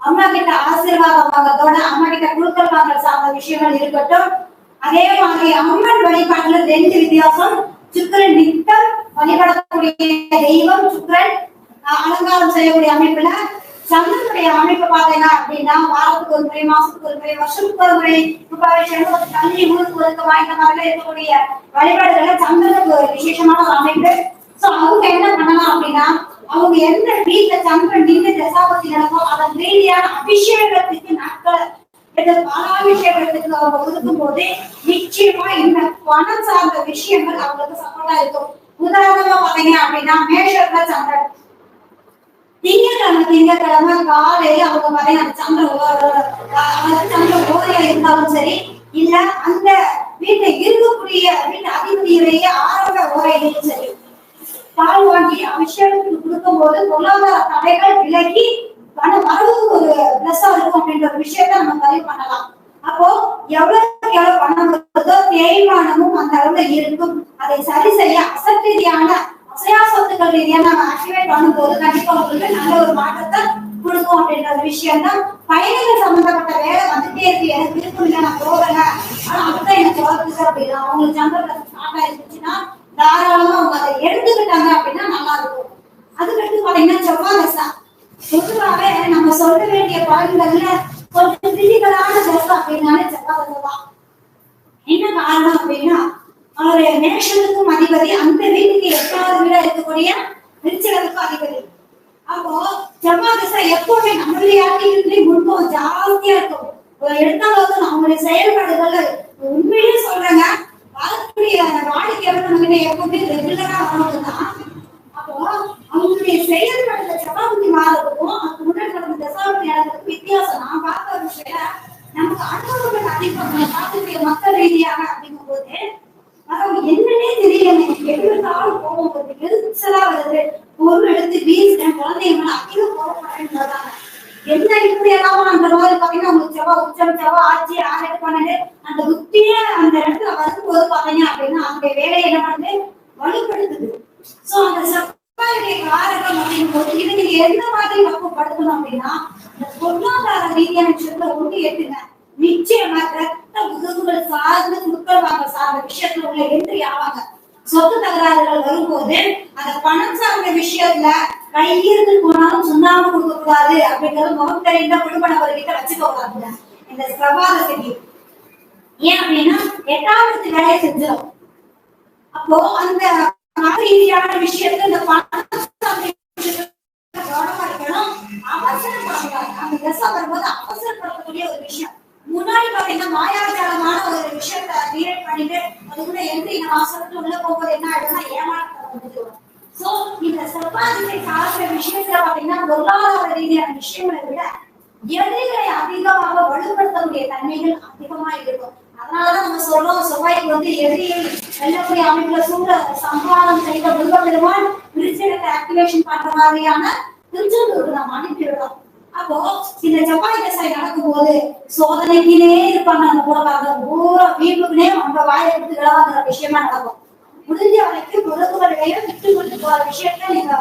அம்மா கிட்ட ஆசீர்வாதம் வாங்கறதோட அம்மா கிட்ட குழுக்கள் வாங்கல் சார்ந்த விஷயங்கள் இருக்கட்டும். அதே மாதிரி அம்மன் வழிபாட்டுல 2 வித்தியாசம். சுக்கிரன் நித்தம் வழிபடக்கூடிய தெய்வம் சுக்கிரன், அலங்காரம் செய்யக்கூடிய அமைப்புல சந்திரனுடைய அமைப்பு பாத்தீங்கன்னா அப்படின்னா வாரத்துக்கு ஒரு முறை, மாசத்துக்கு ஒரு முறை, வருஷத்துக்கு ஒரு முறை, தண்ணி ஊருக்கு ஒதுக்க வாய்ந்த மாதிரி இருக்கக்கூடிய வழிபாடுகளை சந்திரனுக்கு ஒரு விசேஷமான ஒரு அமைப்பு. சோ அவங்க என்ன பண்ணலாம் அப்படின்னா அவங்க எந்த வீட்டுல சந்திரன் நின்று தசாபதி நடக்கும் அதன் ரீதியான அபிஷேகத்துக்கு நாட்கள் பாலாபிஷேகத்துக்கு அவங்க ஒதுக்கும் போது நிச்சயமா இந்த பணம் சார்ந்த விஷயங்கள் அவங்களுக்கு சப்போர்ட்டா இருக்கும். உதாரணமா பாத்தீங்க அப்படின்னா மேஷத்துல சந்திரன் திங்கட்கிழமை காலையில அவங்க பாத்தீங்கன்னா சந்திர ஓரையா இருந்தாலும் சரி, இல்ல அந்த வீட்டை இருக்கக்கூடிய வீட்டு அதிபதியுடைய ஆரம்ப ஓரையிலும் சரி பால் வாங்கி அபிஷேகத்துக்கு கொடுக்கும் போது பொருளாதார தடைகள் விலகி வரவுக்கு ஒரு பிளஸ்ஸா இருக்கும் அப்படின்ற ஒரு விஷயத்த நம்ம பதிவு பண்ணலாம். அப்போ எவ்வளவு பணம் வருதோ தேய்மானமும் அந்த அளவுல இருக்கும். அதை சரி செய்ய அசரீதியான அசையா சொத்துக்கள் ரீதியான ஆக்டிவேட் பண்ணும்போது கண்டிப்பா உங்களுக்கு நல்ல ஒரு மாற்றத்தை கொடுக்கும் அப்படின்ற ஒரு விஷயம் தான். பயணிகள் சம்பந்தப்பட்ட வேலை வந்துட்டே இருக்கு, எனக்கு இருக்கும் இல்லை நான் போகல ஆனா அதுதான் எனக்கு வருது அப்படின்னா அவங்களுக்கு சம்பளம் ஸ்டார்ட் ஆயிருச்சுன்னா தாராளமா அவங்க அதை எடுத்துக்கிட்டாங்க அப்படின்னா நல்லா இருக்கும். அதுக்கடுத்து பாத்தீங்கன்னா செவ்வாய் தசை. பொதுவாகவே நம்ம சொல்ல வேண்டிய பாடல்கள்ல கொஞ்சம் கிரிட்டிக்கலான தசை அப்படின்னாலே செவ்வாய் தசை தான். என்ன காரணம் அப்படின்னா அவருடைய மேஷனுக்கும் அதிபதி, அந்த வீட்டுக்கு 8வது வீடா இருக்கக்கூடிய விருச்சிகத்துக்கும் அதிபதி. அப்போ செவ்வாய் தசை எப்பவுமே நம்மளுடைய ஆக்டிவிட்டி முன்பம் ஜாஸ்தியா இருக்கும். எடுத்தாலும் நம்மளுடைய செயல்பாடுகள் உண்மையிலே சொல்றாங்க வரக்கூடிய வாடிக்கையாளர்கள் எப்பவுமே ரெகுலரா வரணும்தான். அப்போ அவங்களுடைய செயல்பாடுல செவ்வாய் மாறதுக்கும் அதுக்கு முன்னாடி நடந்த தசாபதி நடக்கிறதுக்கு வித்தியாசம். நான் பார்த்த ஒரு விஷயம் நமக்கு அனுபவங்கள் அதிகம் பார்க்கக்கூடிய மக்கள் ரீதியாக அப்படிங்கும் போது அவங்க என்னன்னே தெரியல, எதிர்த்தாலும் கோபம் வருது, எரிச்சலா வருது, பொருள் எடுத்து வீசுறேன், குழந்தைங்க அதிகம் கோபப்படுறேன்னு என்ன இப்படி எல்லாம் அந்த மாதிரி பாத்தீங்கன்னா உங்களுக்கு செவ்வாய் உச்சம் செவ்வாய் ஆட்சி 6 8 12 அந்த புத்தியே அந்த இடத்துல வரும்போது பாத்தீங்க அப்படின்னா அந்த வேலையை என்ன வந்து வலுப்படுத்துது. சோ அந்த செவ்வாயுடைய காரகம் அப்படிங்கும் போது இது நீங்க எந்த மாதிரி பக்குவப்படுத்தணும் அப்படின்னா இந்த பொருளாதார ரீதியான விஷயத்துல ஒன்று ஏற்றுங்க. நிச்சயமா ரத்த உதவுகள் சார்ந்து குடுக்கல் வாங்க சார்ந்த விஷயத்துல உள்ள எதிரி ஆவாங்க. சொத்து தகராறுகள் வரும்போது அந்த பணம் சார்ந்த விஷயத்துல கையிருந்து போனாலும் சுண்ணாம கொடுக்க கூடாது அப்படிங்கிறது முகம் தெரிந்த குடும்பனவர்கிட்ட வச்சுக்கோங்க. இந்த பிரபாதத்துக்கு ஏன் அப்படின்னா 8வது வேலையை செஞ்சிடும். அப்போ அந்த ரீதியான விஷயத்துல இந்த பணம் கவனமா இருக்கணும். அவசரப்படக்கூடாது. அந்த தசை வரும்போது அவசரப்படக்கூடிய ஒரு விஷயம். முன்னாடி பாத்தீங்கன்னா மாயாஜாலமான ஒரு விஷயத்த கிரியேட் பண்ணிட்டு அதுக்குள்ள எந்த இந்த மாசத்துக்கு உள்ள போகும்போது என்ன ஆயிடும்னா ஏமாற்றம். சோ இந்த செவ்வாய் சார்ந்த விஷயத்துல பாத்தீங்கன்னா பொருளாதார ரீதியான விஷயங்களை விட எதிரிகளை அதிகமாக வலுப்படுத்தக்கூடிய வாங்கக்கூடிய தன்மைகள் அதிகமா இருக்கும். அதனாலதான் நம்ம சொல்றோம், செவ்வாய்க்கு எதிரியை வெல்லக்கூடிய அமைப்புல சம்ஹாரம் செய்த முருகப்பெருமான் விருச்சிகத்தை ஆக்டிவேஷன் பண்ற மாதிரியான திருச்செந்தூருக்கு நம்ம அனுப்பிவிடுறோம். அப்போ இந்த செவ்வாய் தசை நடக்கும் போது சோதனைக்குனே இருப்பாங்க. நம்ம கூட பாருங்க, பூரா வீட்டுக்குனே நம்ம வாயை எடுத்து விழாங்கிற விஷயமா நடக்கும். முடிஞ்ச வரைக்கும் முருகர்களையும் விட்டு கொடுத்து போற விஷயத்த நீங்க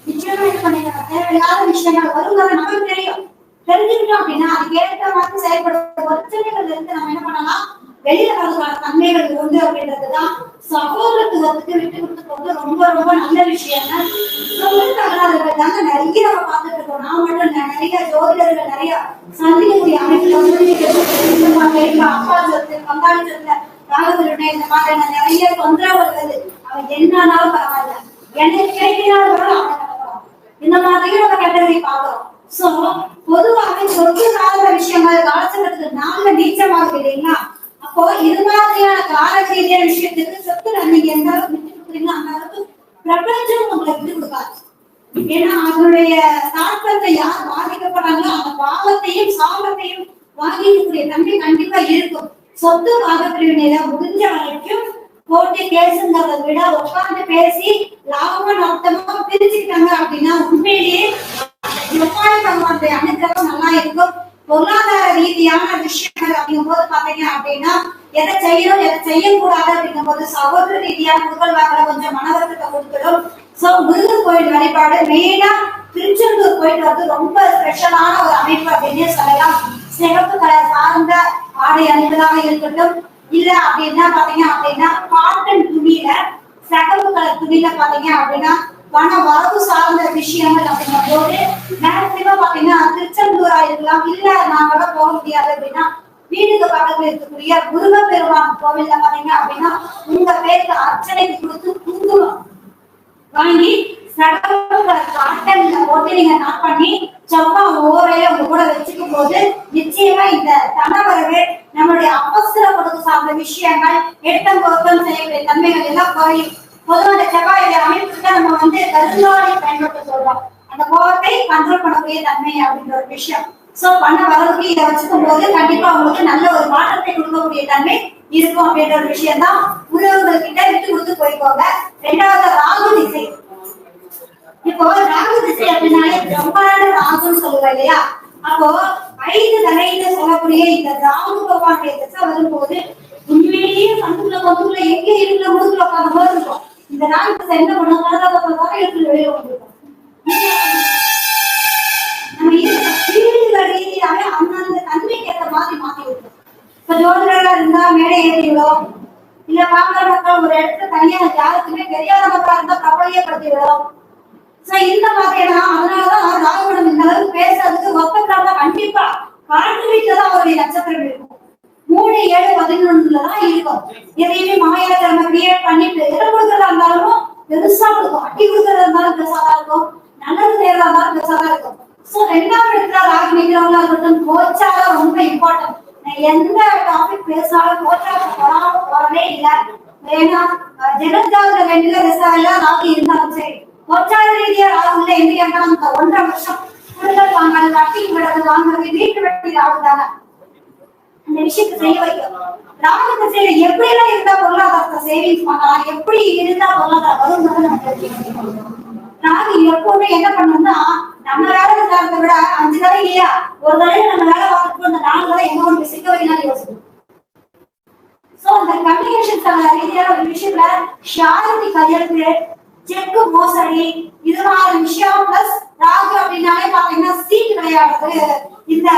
நிச்சயமா இது பண்ணிக்க. தேவையில்லாத விஷயங்கள் வருங்கிறது நமக்கு தெரியும். தெரிஞ்சுக்கிட்டோம் அப்படின்னா அதுக்கு ஏற்ற மாதிரி செயல்படும் பிரச்சனைகள் இருந்து நம்ம என்ன பண்ணலாம், வெளியில வரதுக்கான தன்மைகள் உண்டு அப்படின்றதுதான் சகோதரத்துவத்துக்கு விட்டு கொடுத்து ரொம்ப ரொம்ப நல்ல விஷயம். தகராறுகள் தாங்க நிறைய நம்ம பார்த்துட்டு இருக்கோம். நான் மட்டும் நிறைய ஜோதிடர்கள் நிறைய சந்திக்கக்கூடிய அமைப்புல அப்பா சொத்து பங்காளி சொத்துல ராகவருடைய இந்த மாதிரியான நிறைய தொந்தரவுகள் அவன் என்னாலும் பரவாயில்ல, எனக்கு கிடைக்கிறாலும் இந்த மாதிரியும் நம்ம கேட்டகரி பார்க்கிறோம். சோ பொதுவாக சொத்து சார்ந்த விஷயங்கள் காலச்சக்கரத்துக்கு நாங்க நீச்சமாகும் இல்லைங்களா? அப்போ இது மாதிரியான கால ரீதியான விஷயத்துக்கு சொத்து நீங்க எந்த அளவுக்கு விட்டு கொடுக்குறீங்களோ அந்த அளவுக்கு பிரபஞ்சம் உங்களை விட்டு கொடுக்காது. ஏன்னா அதனுடைய தாக்கத்தை யார் பாதிக்கப்படுறாங்களோ அந்த பாவத்தையும் சாபத்தையும் வாங்கிக்கக்கூடிய தன்மை கண்டிப்பா இருக்கும். சொத்து பாகப்பிரிவினையில முடிஞ்ச வரைக்கும் போட்டி கேசுங்கிறத விட உட்கார்ந்து பேசி லாபமா நஷ்டமா பிரிச்சுக்கிட்டாங்க அப்படின்னா உண்மையிலேயே நம்மளுடைய அனுகிரகம் நல்லா இருக்கும். பொருளாதார ரீதியான விஷயங்கள் அப்படிங்கும் போது பாத்தீங்க அப்படின்னா எதை செய்யணும் எதை செய்யக்கூடாது அப்படிங்கும் போது சகோதர ரீதியான முதல்வாக்களை கொஞ்சம் மனவர்த்தத்தை கொடுத்துடும். சோ முருகன் கோயில் வழிபாடு மெயினா திருச்செந்தூர் போயிட்டு வந்து ரொம்ப ஸ்பெஷலான ஒரு அமைப்பு அப்படின்னு சொல்லலாம். சிறப்பு கலர் சார்ந்த ஆடை அணிவதாக இருக்கட்டும், இல்ல அப்படின்னா பாத்தீங்க அப்படின்னா காட்டன் துணியில சிகப்பு கலர் துணியில பாத்தீங்க அப்படின்னா பண வரவு சார்ந்த விஷயங்கள் அப்படிங்கும் போது மேக்சிமம் பாத்தீங்கன்னா திருச்செந்தூரா இருக்கலாம். இல்ல நாங்களாம் போக முடியாது அப்படின்னா வீட்டுக்கு பக்கத்துல இருக்கக்கூடிய முருகப்பெருமான் கோவில்ல பாத்தீங்க அப்படின்னா உங்க பேருக்கு அர்ச்சனைக்கு கொடுத்து குங்குமம் வாங்கி காட்டன்ல போட்டு நீங்க நாட் பண்ணி செவ்வா ஓரைய உங்க கூட வச்சுக்கும் போது நிச்சயமா இந்த தனவரவு நம்மளுடைய அவசரப்படுத்த சார்ந்த விஷயங்கள் எட்டம் பொருத்தம் செய்யக்கூடிய தன்மைகள் எல்லாம் குறையும். பொதுவான செவ்வாயுடைய அமைப்புக்கு நம்ம கருங்காலை பயன்படுத்த சொல்றோம். அந்த கோபத்தை கண்ட்ரோல் பண்ணக்கூடிய தன்மை அப்படின்ற ஒரு விஷயம். சோ பண்ண வரவுக்கு இதை வச்சுக்கும் போது கண்டிப்பா உங்களுக்கு நல்ல ஒரு மாற்றத்தை கொடுக்கக்கூடிய தன்மை இருக்கும் அப்படின்ற ஒரு விஷயம் தான். உறவுகள் கிட்ட விட்டு கொடுத்து போய்க்கோங்க. ரெண்டாவது ராகு திசை. இப்போ ராகு திசை அப்படின்னாலே பிரம்மாண்ட ராகுன்னு சொல்லுவோம் இல்லையா? அப்போ 5 தலையில சொல்லக்கூடிய இந்த ராகு பகவானுடைய திசை வரும்போது உண்மையிலேயே கண்டுக்குள்ள எங்க இருக்கிற முழுக்குள்ள உட்கார்ந்த போது இருக்கும். இந்த ராகு திசை என்ன பண்ணுவாங்க, இடத்துல வெளியே வந்துருக்கும். நம்ம வீடுகள் ரீதியாவே அந்தந்த தன்மைக்கு ஏற்ற மாதிரி மாத்தி விடுறோம். இப்ப ஜோதிடர்களா இருந்தா மேடை ஏறிவிடோ, இல்ல பாமர மக்கள் ஒரு இடத்துல தனியா யாருக்குமே தெரியாத மக்களா இருந்தா கவலையப்படுத்தி விடும். இந்த மாதிரியான அதனாலதான் ராகுடம் இந்த அளவுக்கு பேசுறதுக்கு ஒப்பந்தால கண்டிப்பா காற்று வீட்டுலதான் அவருடைய நட்சத்திரம் இருக்கும். 3, 7, 11 இருக்கும். எதையுமே மாயாஜாம கிரியேட் பண்ணிட்டு எதை கொடுக்கறதா இருந்தாலும் பெருசா கொடுக்கும். அட்டி கொடுக்கறதா இருந்தாலும் பெருசாதான் இருக்கும். நல்லது செய்யறதா இருந்தாலும் பெருசாதான் இருக்கும். சோ 2ஆம் இடத்துல ராகு நிக்கிறவங்களா இருக்கட்டும், கோச்சாரம் ரொம்ப இம்பார்ட்டன்ட். எந்த டாபிக் பேசினாலும் கோச்சாரம் போறதே இல்லை. ஏன்னா ஜெகஜாத வேண்டிய விசாரில ராகு இருந்தாலும் சரி, கோச்சார ரீதியா ராகுல எங்க அந்த 1.5 வருஷம் குடுக்கல் வாங்கல் வட்டி வாங்குறது வீட்டு வெட்டி ராகுதாங்க அந்த விஷயத்தை செய்ய வைக்கும். ராகு திசையில எப்படி எல்லாம் இருந்தா பொருளாதாரத்தை சேவிங்ஸ் பண்ணலாம், எப்படி இருந்தா பொருளாதாரம் வருங்கிறது நம்ம தெரிஞ்சுக்கணும். ராகு எப்பவுமே என்ன பண்ணணும்னா நம்ம வேலை விசாரத்தை விட 5 தடவை இல்லையா ஒரு தடவை நம்ம வேலை பார்த்துட்டு அந்த 4 தடவை எங்க ஒன்று சிக்க வைக்கலாம் யோசிக்கணும். சோ அந்த கம்யூனிகேஷன் ரீதியான ஒரு விஷயத்துல ஷாரதி கையெழுத்து, செக்கு மோசடி, இது மாதிரி விஷயம் பிளஸ் ராகு அப்படின்னாலே பாத்தீங்கன்னா சீட்டு விளையாடுறது, இந்த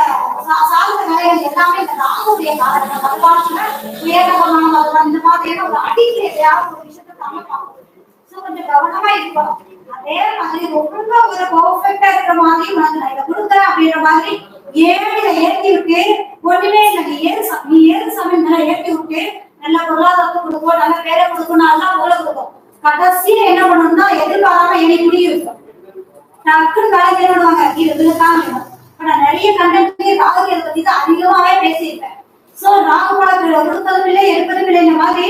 சார்ந்த வேலைகள் எல்லாமே இந்த ராகுடைய காரணம். அதுவாச்சுன்னா உயர்ந்தவங்க இந்த மாதிரியான ஒரு அடிக்கடி எதையாவது ஒரு விஷயத்த நம்ம பார்க்கணும். சோ கொஞ்சம் கவனமா இருக்கணும். அதே மாதிரி ரொம்ப ஒரு பர்ஃபெக்டா இருக்கிற மாதிரி உனக்கு நான் இதை கொடுக்குறேன் அப்படின்ற மாதிரி 7 ஏற்றி விட்டு ஒண்ணுமே இல்லை, நீ 7 சமயம் ஏற்றி விட்டு நல்ல பொருளாதாரத்தை கொடுக்கும், நல்ல பேரை கொடுக்கும், நல்லா போல கொடுக்கும். கடைசியில என்ன பண்ணணும்னா எதிர்பாராம என்னை முடியும் இருக்கும். டக்குன்னு வேலை தேடுவாங்க இதுக்காக. நான் நிறைய கண்டென்ட் ராகுகளை பத்தி தான் அதிகமாவே பேசியிருப்பேன். சோ ராகு பழங்களை கொடுப்பதும் இல்லை எடுப்பதும் இல்லை. இந்த மாதிரி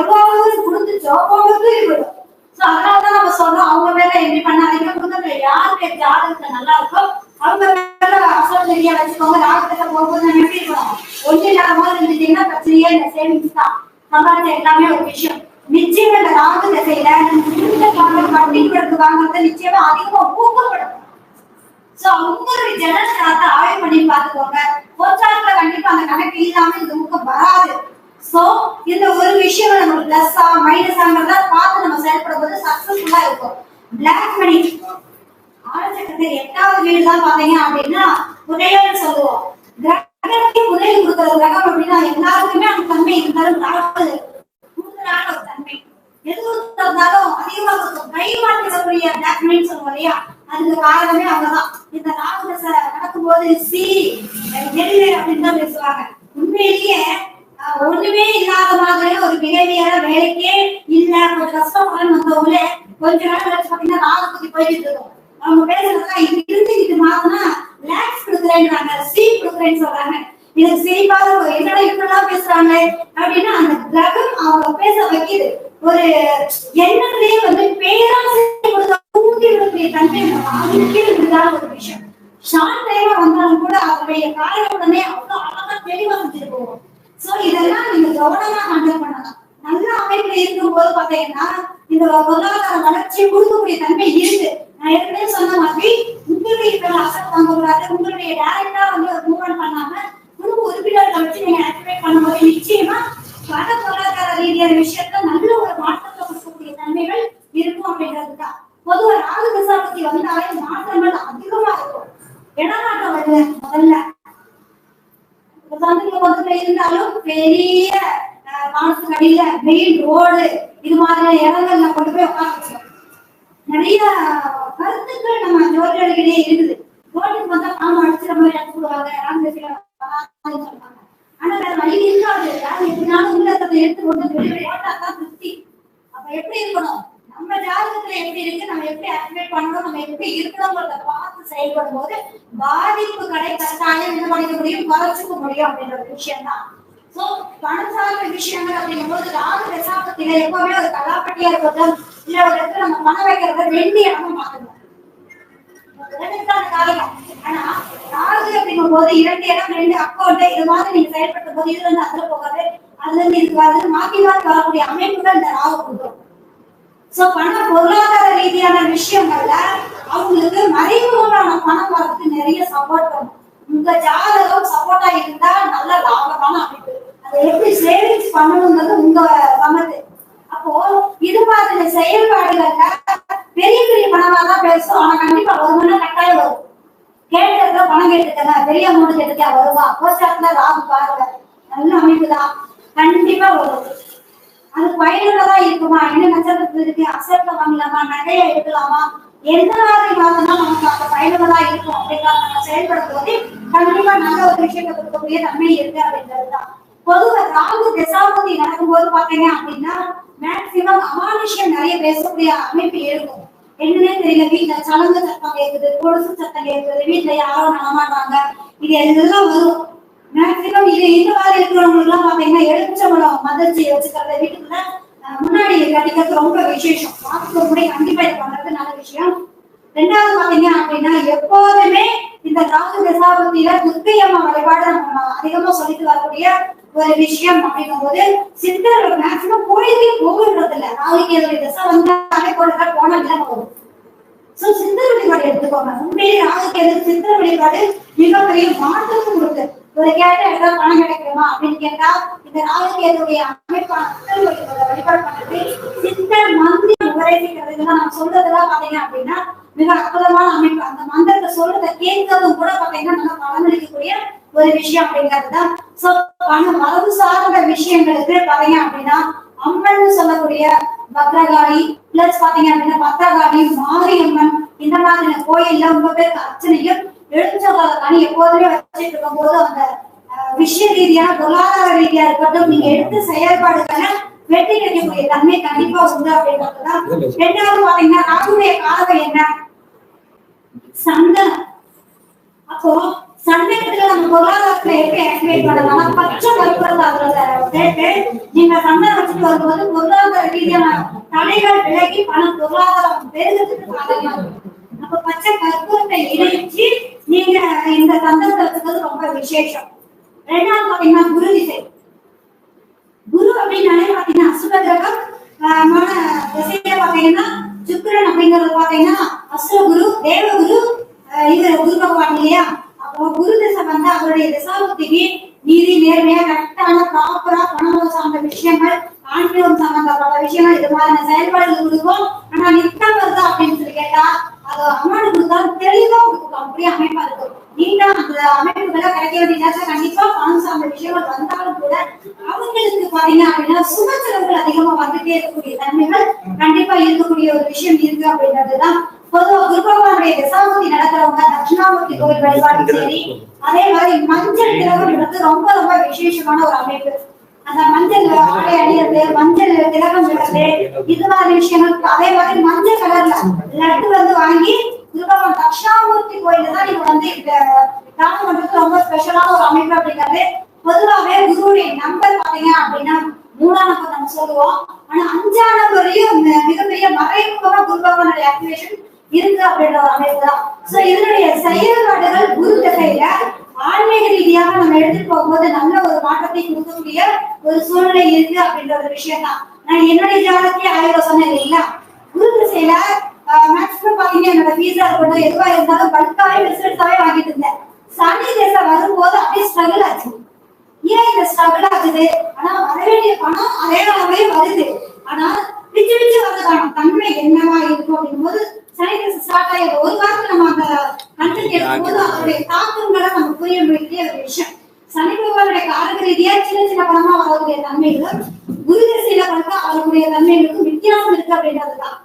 எவ்வளவு கொடுத்துச்சோ அவ்வளவு இருக்கணும். சோ அதனாலதான் நம்ம சொல்றோம் அவங்க மேல எப்படி பண்ணாதீங்க, கொடுக்கல யாருக்கு ஜாதகத்துல நல்லா இருக்கோ அவங்க மேல அசல் தெரியா வச்சுக்கோங்க. ராகத்தை போகும்போது நம்ம எப்படி இருக்கணும், ஒண்ணு இல்லாத மாதிரி இருந்துட்டீங்கன்னா பிரச்சனையே இந்த சேவிங்ஸ் தான். சம்பாதிச்ச எல்லாமே ஒரு விஷயம். நிச்சயம் இந்த ராகு திசையில கட்டிக்கிறது வாங்குறது நிச்சயமா அதிகமா ஊக்கப்படுத்தும். சோ அவங்களுடைய ஜனநாயகத்தை ஆய்வு பண்ணி பாத்துக்கோங்க. கோச்சாரத்துல கண்டிப்பா அந்த கணக்கு இல்லாம இந்த ஊக்கம் வராது. சோ இந்த ஒரு விஷயம் நம்ம பிளஸ்ஸா மைனஸாங்கிறத பார்த்து நம்ம செயல்படும் போது சக்சஸ்ஃபுல்லா இருக்கும். பிளாக் மணி ஆரஞ்சக்கத்தை 8வது வீடு தான் பாத்தீங்க அப்படின்னா புதையல் சொல்லுவோம். கிரகத்துக்கு புதையல் கொடுக்கிற கிரகம் அப்படின்னா எல்லாருக்குமே அந்த தன்மை இருந்தாலும் கூடுதலான ஒரு தன்மை எதுவும் இருந்தாலும் அதிகமா இருக்கும். கை மாற்றக்கூடிய பிளாக் மணின்னு சொல்லுவோம் இல்லையா, அதுக்கு காரணமே அவங்கதான். இந்த ராகுதசை நடக்கும் போது நெல்லு அப்படின்னு தான் பேசுவாங்க. உண்மையிலேயே ஒண்ணுமே இல்லாத மாதிரி ஒரு பிஹேவியரா வேலைக்கே இல்ல கொஞ்சம் கஷ்டப்படணும் வந்தவங்களே கொஞ்ச நாள் கழிச்சு பாத்தீங்கன்னா ராகுக்கு போயிட்டு இருக்கும். அவங்க பேசுறதுதான் இருந்துகிட்டு மாத்தினா ரிலாக்ஸ் கொடுக்குறேன்றாங்க, ஸ்லீப் கொடுக்குறேன்னு சொல்றாங்க. இதுக்கு சிரிப்பாக என்னடா இப்படிலாம் பேசுறாங்க அப்படின்னா அந்த கிரகம் அவங்க பேச வைக்குது. ஒரு எண்ணத்திலேயே பேராசை தூண்டி விடக்கூடிய தன்மை இருந்தாலும் ஒரு விஷயம். ஷார்ட் டைமா வந்தாலும் கூட அவருடைய காலைய உடனே அவ்வளவு அழகா தெளிவா செஞ்சுட்டு போவோம். சோ இதெல்லாம் நீங்க கவனமா ஹேண்டில் பண்ணலாம். நல்ல அமைப்புல இருக்கும் போது பாத்தீங்கன்னா இந்த பொருளாதார வளர்ச்சியை கொடுக்கக்கூடிய தன்மை இருக்கு. நான் ஏற்கனவே சொன்ன மாதிரி உங்களுடைய அசட் வாங்கக்கூடாது. உங்களுடைய டைரக்டா ஒரு மூவ்மெண்ட் பண்ணாம குடும்ப உறுப்பினர்களை வச்சு நீங்க ஆக்டிவேட் பண்ணும்போது நிச்சயமா பண பொருளாதார ரீதியான விஷயத்துல நல்ல ஒரு மாற்றத்தை கொடுக்கக்கூடிய தன்மைகள் இருக்கும் அப்படின்றதுதான். பொதுவா ராகு திசை பத்தி வந்தாலே மாற்றங்கள் அதிகமா இருக்கும். இடமாற்றம் வருது முதல்ல இருந்தாலும் பெரிய வானத்துக்கு அடியில மெயின் ரோடு இது மாதிரி இடங்கள்ல கொண்டு போய் உட்காந்து நிறைய கருத்துக்கள் நம்ம ஜோதிடர்களே இருக்குது. ரோட்டுக்கு வந்தா பாம்பு அடிச்சுற மாதிரி அடிச்சு சொல்லுவாங்க. ஆனா வேற வழி இருக்காது. யாரும் எப்படினாலும் உள்ளத்தை எடுத்து கொண்டு போட்டாதான் திருப்தி. அப்ப எப்படி இருக்கணும், நம்ம ஜாதகத்துல எப்படி இருக்கு, நம்ம எப்படி ஆக்டிவேட் பண்ணணும், நம்ம எப்படி இருக்கணும்ன்றத பார்த்து செயல்படும் போது பாதிப்புகளை கட்டாயம் என்ன பண்ணிக்க முடியும், குறைச்சுக்க முடியும் அப்படின்ற ஒரு விஷயம் தான். சோ பணம் சார்ந்த விஷயங்கள் அப்படிங்கும் போது ராகு தசாபத்தில எப்பவுமே ஒரு கலாப்பட்டியா இருக்கட்டும் இல்ல ஒரு இடத்துல நம்ம பணம் வைக்கிறத 2 இடமும் பார்க்கணும். காரணம் ஆனா ராகு அப்படிங்கும் போது 2 இடம் 2 அக்கௌண்ட் இது மாதிரி நீங்க செயல்படுத்தும் போது இதுல இருந்து அதுல போகாது, அதுல இருந்து இதுக்கு வராது, மாத்தி மாத்தி வரக்கூடிய அமைப்புகள் இந்த ராகு கொடுக்கும். சோ பண பொருளாதார ரீதியான விஷயங்கள்ல அவங்களுக்கு மறைமுகமான பணம் வரதுக்கு நிறைய சப்போர்ட் பண்ணும். உங்க ஜாதகம் சப்போர்ட்டா இருந்தா நல்ல லாபமான அமைப்பு. அதை எப்படி சேவிங்ஸ் பண்ணணுங்கிறது உங்க சமத்து. அப்போ இது மாதிரி செயல்பாடுகள்ல பெரிய பெரிய பணமா தான் பேசும். ஆனா கண்டிப்பா ஒரு மணி கட்டாயம் வரும். கேட்டதுல பணம் கேட்டுக்கங்க, பெரிய அமௌண்ட் கேட்டுக்கா வருவா. கோச்சாரத்துல ராகு பாருங்க நல்ல அமைப்பு தான், கண்டிப்பா வரும். அது பயனுள்ளதா இருக்குமா, என்ன நட்சத்திரத்துல இருக்கு, அசட்ல வாங்கலாமா, நகையா எடுக்கலாமா, எந்த மாதிரி வாங்கினா நமக்கு அந்த பயனுள்ளதா இருக்கும் அப்படிங்கிறத நம்ம செயல்படும் போது கண்டிப்பா நல்ல ஒரு விஷயத்தை கொடுக்கக்கூடிய தன்மை இருக்கு அப்படின்றதுதான். பொதுவாக ராகு தசாபதி நடக்கும்போது பாத்தீங்க அப்படின்னா மேக்சிமம் அமானுஷ்யம் நிறைய பேசக்கூடிய அமைப்பு இருக்கும். என்னன்னே தெரியல, வீட்டுல சலங்க சத்தம் கேட்குது, கொலுசு சத்தம் கேட்குது, வீட்டுல யாரும் நடமாட்டாங்க, இது எல்லாம் வரும். மேக்சிமம் இது இந்த மாதிரி இருக்கிறவங்களுக்கு எல்லாம் பாத்தீங்கன்னா எலுமிச்சம்பழம் மதர்ச்சி வச்சுக்கிறத வீட்டுக்குள்ள முன்னாடி கட்டிக்கிறது ரொம்ப விசேஷம். வாஸ்து முறை கண்டிப்பா இது பண்றது நல்ல விஷயம். 2வது பாத்தீங்க அப்படின்னா எப்போதுமே இந்த ராகு தசாபதியில துர்க்கையம்மா வழிபாடு நம்ம அதிகமா சொல்லிட்டு வரக்கூடிய ஒரு விஷயம் அப்படிங்கும் போது சித்தர்கள் மேக்சிமம் கோயிலுக்கே போகுன்றது இல்ல. ராகுக்கு எதுடைய தசை வந்தாலே கோயிலுக்கு போனா இல்லை போகும். சோ சித்தர் வழிபாடு எடுத்துக்கோங்க. உண்மையிலே ராகுக்கு எது சித்தர் வழிபாடு மிகப்பெரிய மாற்றமும் இருக்கு. ஒரு கேட்ட ஏதாவது பணம் கிடைக்குமா அப்படின்னு கேட்டா இந்த ராகுகேதுடைய அமைப்பான வழிபாடு பண்றது சித்தர் மந்திர உரைக்கிறது நான் சொல்றதெல்லாம் பாத்தீங்க அப்படின்னா மிக அற்புதமான அமைப்பு. அந்த மந்திரத்தை சொல்றதை கேட்கறதும் கூட பாத்தீங்கன்னா நல்லா பலனளிக்கக்கூடிய ஒரு விஷயம் அப்படிங்கிறதுதான். சோ பணம் வரவு சார்ந்த விஷயங்களுக்கு பாத்தீங்க அப்படின்னா அம்மன் சொல்லக்கூடிய பத்ரகாளி பிளஸ் பாத்தீங்க அப்படின்னா பத்ரகாளி, மாரியம்மன் இந்த மாதிரி கோயில்ல உங்க பேருக்கு அர்ச்சனையும் எழுச்சவாதம் எப்போதுமே வச்சுட்டு இருக்கும் போது அந்த விஷய ரீதியான பொருளாதார ரீதியா இருக்கட்டும் நீங்க எடுத்து செயல்பாடுகளை வெற்றி கிடைக்கக்கூடிய தன்மை கண்டிப்பா உண்டு அப்படின்றதுதான். 2வது பாத்தீங்கன்னா ராகுடைய காலவை என்ன, சந்தனம். அப்போ சந்தனத்துல நம்ம பொருளாதாரத்துல எப்படி ஆக்டிவேட் பண்ணலாம், பச்சை கருப்புறது கேட்டு நீங்க சந்தனம் வச்சுட்டு வரும்போது பொருளாதார ரீதியான தடைகள் விலகி பணம் பொருளாதாரம் பெருகிறதுக்கு காரணமா இருக்கும். அப்ப பச்சை கற்பூரத்தை இணைச்சு நீங்க இந்த சந்தனத்தை வச்சுக்கிறது ரொம்ப விசேஷம். ரெண்டாவது பாத்தீங்கன்னா குரு திசை. குரு அப்படின்னாலே பாத்தீங்கன்னா அசுர கிரகம் திசையில பாத்தீங்கன்னா சுக்கிரன் அப்படிங்கறது பாத்தீங்கன்னா அசுர குரு, தேவகுரு, இவர் குரு பகவான் இல்லையா. அப்போ குரு திசை வந்து அவருடைய திசாபுத்திக்கு நீதி நேர்மையா கரெக்டான ப்ராப்பரா பணம் சார்ந்த விஷயங்கள், ஆன்மீகம் சம்பந்தப்பட்ட விஷயங்கள், இது மாதிரியான செயல்பாடுகள் கொடுக்கும். ஆனா நித்தம் வருதா அப்படின்னு சொல்லி கேட்டா அது அம்மானு கொடுத்தா தெளிவா கொடுக்கும். அப்படியே அமைப்பா இருக்கும். நீட்டா அந்த அமைப்புகளை கிடைக்க வேண்டிய கண்டிப்பா பணம் சார்ந்த விஷயங்கள் வந்தாலும் கூட அவங்களுக்கு பாத்தீங்க அப்படின்னா சுப செலவுகள் அதிகமா வந்துட்டே இருக்கக்கூடிய தன்மைகள் கண்டிப்பா இருக்கக்கூடிய ஒரு விஷயம் இருக்கு அப்படின்றதுதான். பொதுவா குரு பகவானுடைய தசாபுத்தி நடக்கிறவங்க தட்சிணாமூர்த்தி கோவில் வழிபாடு சரி, அதே மாதிரி மஞ்சள் திலகம் ரொம்ப ரொம்ப விசேஷமான ஒரு அமைப்பு. அந்த மஞ்சள் ஆடை அணியறது, மஞ்சள் திலகம் விடுறது, இது மாதிரி விஷயங்கள். அதே மாதிரி மஞ்சள் கலர்ல லட்டு வந்து வாங்கி குருபகவான் தட்சிணாமூர்த்தி கோயில தான் நீங்க வந்து தானம் பண்றது ரொம்ப ஸ்பெஷலான ஒரு அமைப்பு அப்படிங்கிறது. பொதுவாகவே குருவுடைய நம்பர் பாத்தீங்க அப்படின்னா 3ஆம் நம்பர் நம்ம சொல்லுவோம். ஆனா 5ஆம் நம்பரையும் மிகப்பெரிய மறைமுகமா குருபகவானுடைய ஆக்டிவேஷன் இருக்கு அப்படின்ற ஒரு அமைப்பு தான். சோ இதனுடைய செயல்பாடுகள் குரு திசையில ஆன்மீக ரீதியாக நம்ம எடுத்துட்டு போகும்போது நல்ல ஒரு மாற்றத்தை கொடுக்கக்கூடிய ஒரு சூழ்நிலை இருக்கு அப்படின்ற ஒரு விஷயம் தான். நான் என்னுடைய ஜாதகத்தையே ஆய்வு சொன்னேன் இல்லைங்களா. குரு திசையில மேக்ஸிமம் பாத்தீங்கன்னா என்னோட வீசா இருக்கட்டும் எதுவா இருந்தாலும் பல்காவே ரிசல்ட்டாவே வாங்கிட்டு இருந்தேன். சனி திசை வரும்போது அப்படியே ஸ்ட்ரகிள் ஆச்சு. ஏன் இந்த ஸ்ட்ரகிள் ஆகுது? ஆனா வர வேண்டிய பணம் அதே அளவே வருது. ஆனா பிச்சு பிச்சு வரதுக்கான தன்மை என்னவா இருக்கும் அப்படிங்கும் போது சனி திசை ஸ்டார்ட் ஆகிடும். ஒரு வாரத்துல நம்ம அந்த கண்டென்ட் எடுக்கும்போது அதோடைய தாக்கங்களை நம்ம புரிய முடியக்கூடிய ஒரு விஷயம். சனி பகவானுடைய காரக ரீதியா சின்ன சின்ன பணமா வரக்கூடிய தன்மைகளும் குரு திசையில பார்த்தா அவருடைய தன்மைகளுக்கும் வித்தியாசம் இருக்கு அப்படின்றதுதான்.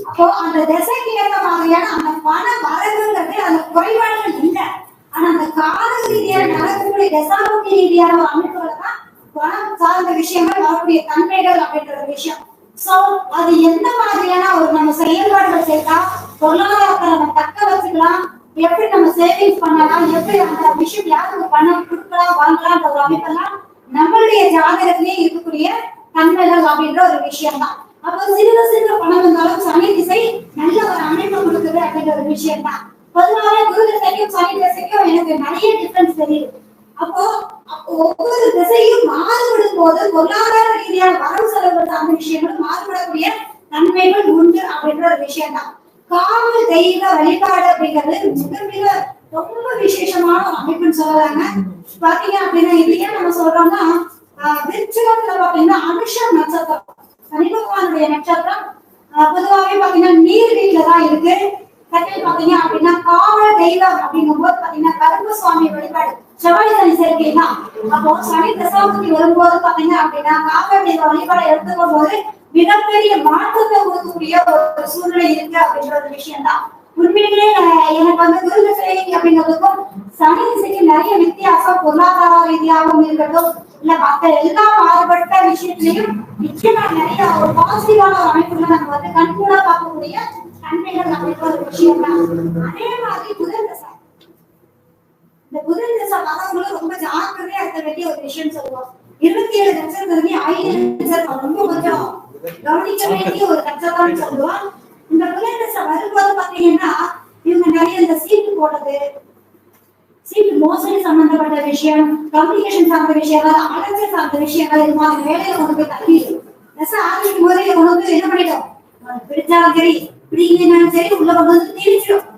அப்போ அந்த திசைக்கு ஏற்ற மாதிரியான அந்த பண வரவுங்கிறது அந்த குறைபாடுகள் இல்லை. ஆனா அந்த கால ரீதியான நடக்கக்கூடிய தசாபுத்தி ரீதியான ஒரு அமைப்புகளை தான் பணம் சார்ந்த விஷயங்கள் வரக்கூடிய தன்மைகள் அப்படின்ற ஒரு விஷயம். சோ அது எந்த மாதிரியான ஒரு நம்ம செயல்பாடுகள் செய்தா பொருளாதாரத்தை நம்ம தக்க வச்சுக்கலாம், எப்படி நம்ம சேவிங்ஸ் பண்ணலாம், எப்படி அந்த விஷயம் யாருக்கு பணம் கொடுக்கலாம் வாங்கலாம் ஒரு அமைப்பெல்லாம் நம்மளுடைய ஜாதகத்திலேயே இருக்கக்கூடிய தன்மைகள் அப்படின்ற ஒரு விஷயம் தான். அப்போ சிறுக சிறுக பணம் வந்தாலும் சனி திசை நல்ல ஒரு அமைப்பு கொடுக்குது அப்படின்ற ஒரு விஷயம் தான். பொதுவாக குரு திசைக்கும் சனி திசைக்கும் எனக்கு நிறைய டிஃபரன்ஸ் தெரியுது. அப்போ ஒவ்வொரு திசையும் மாறுபடும் போது பொருளாதார ரீதியான வரவு செலவுகள் சார்ந்த விஷயங்களும் மாறுபடக்கூடிய தன்மைகள் உண்டு அப்படின்ற ஒரு விஷயம் தான். காவல் தெய்வ வழிபாடு அப்படிங்கிறது மிக மிக ரொம்ப விசேஷமான ஒரு அமைப்புன்னு சொல்லலாங்க. பாத்தீங்க அப்படின்னா இதையே நம்ம சொல்றோம்னா விருச்சிகத்துல பாத்தீங்கன்னா அனுஷம் நட்சத்திரம் சனி பகவானுடைய நட்சத்திரம். பொதுவாகவே பாத்தீங்கன்னா நீர் வீட்டுல தான் இருக்கு. பாத்தீங்க அப்படின்னா காவல் தெய்வம் அப்படிங்கும் போது பாத்தீங்கன்னா கருப்ப சுவாமி வழிபாடு செவ்வாய் சனி சேர்க்கை தான். அப்போ சனி தசாபுத்தி வரும்போது பாத்தீங்க அப்படின்னா காவல் தெய்வ வழிபாடை எடுத்துக்கும் போது மிகப்பெரிய மாற்றத்தை கொடுக்கக்கூடிய ஒரு சூழ்நிலை இருக்கு அப்படின்ற ஒரு விஷயம் தான். உண்மையிலேயே எனக்கு வந்து குரு திசை அப்படிங்கிறதுக்கும் சனி திசைக்கு நிறைய வித்தியாசம் பொருளாதார ரீதியாகவும் இருக்கட்டும் இல்ல மற்ற எல்லா மாறுபட்ட விஷயத்திலையும் நிச்சயமா நிறைய ஒரு பாசிட்டிவான ஒரு அமைப்புகளை நம்ம வந்து கண்கூடா பார்க்கக்கூடிய தன்மைகள் அப்படின்ற ஒரு விஷயம் தான். அதே மாதிரி புதன் தசை, இந்த புதன் தசை வரவங்களும் ரொம்ப ஜாக்கிரதையா இருக்க வேண்டிய ஒரு விஷயம் சொல்லுவோம். 27 நட்சத்திரத்துலயே 5 நட்சத்திரம் ரொம்ப கொஞ்சம் கவனிக்க வேண்டிய ஒரு நட்சத்திரம் சொல்லுவோம். இந்த புதன் தசை வரும்போது பாத்தீங்கன்னா இவங்க நிறைய இந்த சீட்டு போடுறது, சீட்டு மோசடி சம்பந்தப்பட்ட விஷயம், கம்யூனிகேஷன் சார்ந்த விஷயங்கள், அலைச்சல் சார்ந்த விஷயங்கள், இது மாதிரி வேலையில கொண்டு போய் தள்ளி தசை ஆரம்பிக்கும் போதே கொண்டு வந்து என்ன பண்ணிடும், பிடிச்சாலும் சரி பிடிக்கலனாலும் சரி உள்ள கொண்டு வந்து திணிச்சிடும்.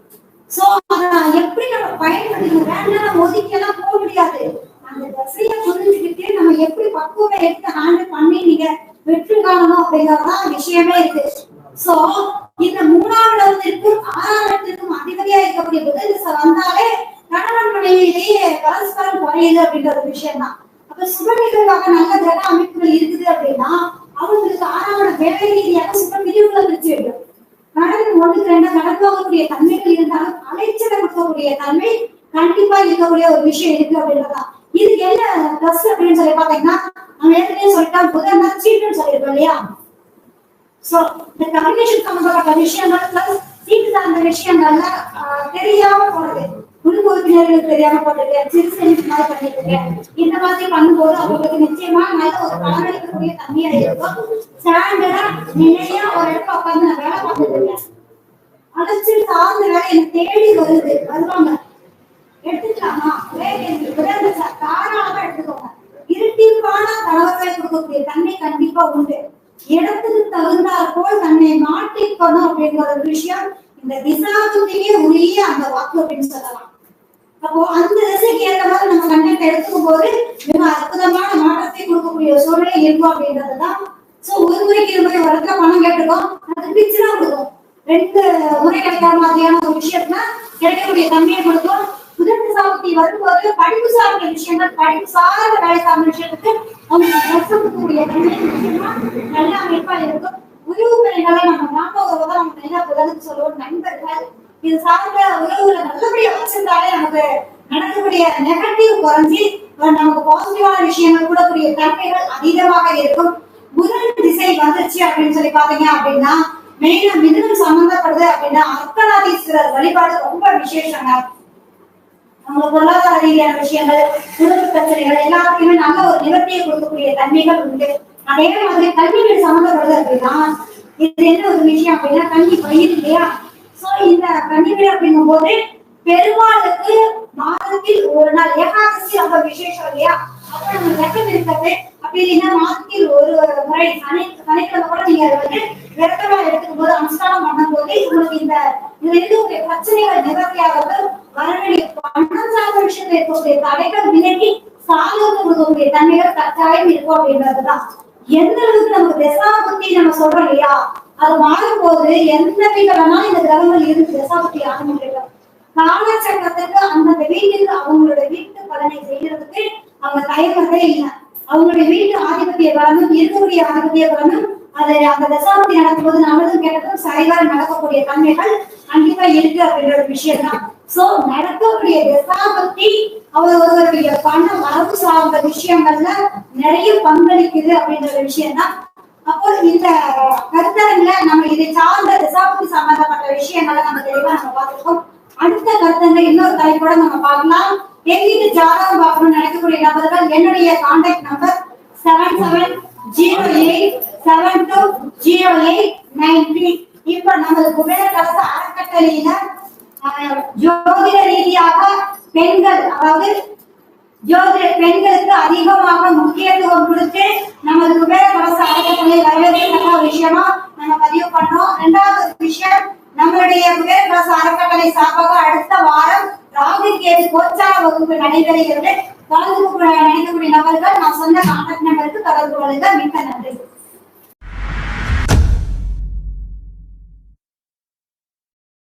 சோ அத எப்படி நம்ம பயன்படுத்தணும், வேண்டாம் ஒதுக்கியெல்லாம் போக முடியாது. அந்த தசையை புரிஞ்சுக்கிட்டு நம்ம எப்படி பக்குவத்தை எடுத்து ஹேண்டில் பண்ணி நீங்க வெற்றி காணணும் அப்படிங்கறதுதான் விஷயமே இருக்கு. சோ இந்த 3ஆம் இடத்திற்கும் 6ஆம் இடத்திற்கும் அதிபதியா இருக்கக்கூடிய புதன் திசை வந்தாலே கணவன் மனைவியிலேயே பரஸ்பரம் குறையுது அப்படின்ற ஒரு விஷயம் தான். அப்ப சுப நிகழ்வாக நல்ல கிரக அமைப்புகள் இருக்குது அப்படின்னா அவங்களுக்கு 6ஆம் இடம் வேலை ரீதியாக சுப பிரிவுகளை பிரிச்சு வைக்கும். கடன் 1-2 கடன் போகக்கூடிய தன்மைகள் இருந்தாலும் அலைச்சலை கொடுக்கக்கூடிய தன்மை கண்டிப்பா இருக்கக்கூடிய ஒரு விஷயம் இருக்கு அப்படின்றதான். இதுக்கு என்ன பிளஸ் அப்படின்னு சொல்லி பாத்தீங்கன்னா நம்ம ஏற்கனவே சொல்லிட்டா புதன் தான் சீட்டுன்னு சொல்லியிருக்கோம் இல்லையா. சோ இந்த கம்யூனிகேஷன் சம்பந்தப்பட்ட விஷயங்கள் பிளஸ் சீட்டு சார்ந்த விஷயங்கள்ல தெரியாம போனது. குடும்ப உறுப்பினர்களுக்கு தெரியாம போட்டிருக்கேன், சிறு சேமிப்பு மாதிரி பண்ணிட்டு இருக்கேன். இந்த மாதிரி பண்ணும்போது அவங்களுக்கு நிச்சயமா நல்ல ஒரு பலனளிக்கக்கூடிய தன்மையா இருக்கும். ஸ்டாண்டர்டா நிலையா ஒரு இடத்துல உட்கார்ந்து நான் வேலை பார்த்துட்டு இருக்கேன், அலைச்சல் சார்ந்த வேலை எனக்கு தேடி வருது, வருவாங்க, எடுத்துக்கலாமா தாராளமா எடுத்துக்கோங்க. இரட்டிப்பான தளர்வை கொடுக்கக்கூடிய தன்மை கண்டிப்பா உண்டு. இடத்துக்கு தகுந்தாற் போல் தன்னை மாற்றிக்கணும் அப்படிங்கிற ஒரு விஷயம் இந்த திசாபுத்தியே உரிய அந்த வாக்கு அப்படின்னு சொல்லலாம். அப்போ அந்த திசைக்கு ஏற்ற மாதிரி நம்ம கண்டென்ட் எடுத்துக்கும் போது மிக அற்புதமான மாற்றத்தை கொடுக்கக்கூடிய சூழ்நிலை இருக்கும் அப்படின்றதுதான். சோ ஒரு முறைக்கு இருமுறை ஒரு இடத்துல பணம் கேட்டுக்கோம், அது பிச்சுனா கொடுக்கும். 2 முறை கிடைக்கிற மாதிரியான ஒரு விஷயத்துல கிடைக்கக்கூடிய தன்மையை கொடுக்கும். முதல் திசாபுத்தி வரும்போது படிப்பு சார்ந்த விஷயங்கள், படிப்பு சார்ந்த வேலை சார்ந்த விஷயத்துக்கு அவங்க நல்ல அமைப்பா இருக்கும். உறவுகளை நம்ம ஞாபகம் நம்ம என்ன உலகத்துக்கு சொல்லுவோம், நண்பர்கள் இது சார்ந்த உறவுகளை நல்லபடியா வச்சிருந்தாலே நமக்கு நடக்கக்கூடிய நெகட்டிவ் குறைஞ்சி நமக்கு பாசிட்டிவான விஷயங்கள் கூடக்கூடிய தன்மைகள் அதீதமாக இருக்கும். புதன் திசை வந்துருச்சு அப்படின்னு சொல்லி பாத்தீங்க அப்படின்னா மெயினா மிதுனம் சம்பந்தப்படுது அப்படின்னா அர்த்தநாதீஸ்வரர் வழிபாடு ரொம்ப விசேஷங்க. நம்ம பொருளாதார ரீதியான விஷயங்கள், குடும்ப பிரச்சனைகள் எல்லாத்தையுமே நல்ல ஒரு நிவர்த்தியை கொடுக்கக்கூடிய தன்மைகள் உண்டு. அதே மாதிரி கல்விகள் சம்பந்தப்படுது அப்படின்னா இது என்ன ஒரு விஷயம் அப்படின்னா கல்வி பயிர் இல்லையா. சோ இந்த கல்விகள் அப்படிங்கும் போது பெருமாளுக்கு மாதத்தில் ஒரு நாள் ஏகாதசி ரொம்ப விசேஷம் இல்லையா. அப்ப நம்ம விரதம் இருக்கிறது அப்படி இல்லைன்னா மாதத்தில் ஒரு முறை சனிக்கிழமை கூட நீங்க அதை வந்து விரதமா எடுத்துக்கும் போது அனுஷ்டானம் பண்ணும் போது உங்களுக்கு இந்த இதுல இருந்து பிரச்சனைகள் நிவர்த்தியாகிறது, வரவேண்டிய பணம் சார்ந்த விஷயத்துல இருக்கக்கூடிய தடைகள் விலகி சாதகம் கொடுக்கக்கூடிய தன்மைகள் கட்டாயம் இருக்கும் அப்படின்றதுதான். எந்த அளவுக்கு நமக்கு தசாபுத்தி நம்ம சொல்றோம் இல்லையா, அது மாறும் போது எந்த வீட்டுலனாலும் இந்த கிரகங்கள் இருந்து தசாபுத்தி ஆரம்பிக்கிறோம். காலச்சக்கரத்துக்கு அந்த வீட்டுக்கு அவங்களோட வீட்டு பலனை செய்யறதுக்கு அவங்க தயக்கமே இல்லை. அவங்களுடைய வீட்டு ஆதிபத்திய பலனும் இருக்கக்கூடிய ஆதிபத்திய பலனும் அதை அந்த தசாபுத்தி நடக்கும்போது நல்லதும் கேட்டதும் சரிவர நடக்கக்கூடிய தன்மைகள் கண்டிப்பா இருக்கு அப்படின்ற ஒரு விஷயம் தான். சோ நடக்கக்கூடிய தசாபுத்தி ஒருவருடைய பண வரவு சார்ந்த விஷயங்கள்ல நிறைய பங்களிக்குது அப்படின்ற ஒரு விஷயம் தான். அப்போ இந்த கருத்தரங்குல நம்ம இதை சார்ந்த தசாபுத்தி சம்பந்தப்பட்ட விஷயங்களை நம்ம தெளிவா நம்ம பார்த்துருக்கோம். அடுத்த கருத்தங்க இன்னொரு தலைப்போட நம்ம பார்க்கலாம். எங்கிட்டு ஜாதகம் பார்க்கணும்னு நினைக்கக்கூடிய நபர்கள் என்னுடைய கான்டாக்ட் நம்பர் 7708720893. இப்ப நமது குபேர கலச அறக்கட்டளையில ஜோதிட ரீதியாக பெண்கள், அதாவது ஜோதிட பெண்களுக்கு அதிகமாக முக்கியத்துவம் கொடுத்து நமது குபேர கலச அறக்கட்டளை வரவேற்கத்தக்க ஒரு விஷயமா நம்ம பதிவு பண்ணோம். 2வது விஷயம், நம்மளுடைய குபேர கலச அறக்கட்டளை சார்பாக அடுத்த வாரம் ராகு கேது கோச்சார வகுப்பு நடைபெறுகிறது. கலந்து நினைக்கக்கூடிய நபர்கள் நான் சொன்ன கான்டாக்ட் நம்பருக்கு தொடர்பு கொள்ளுங்க. மிக்க நன்றி.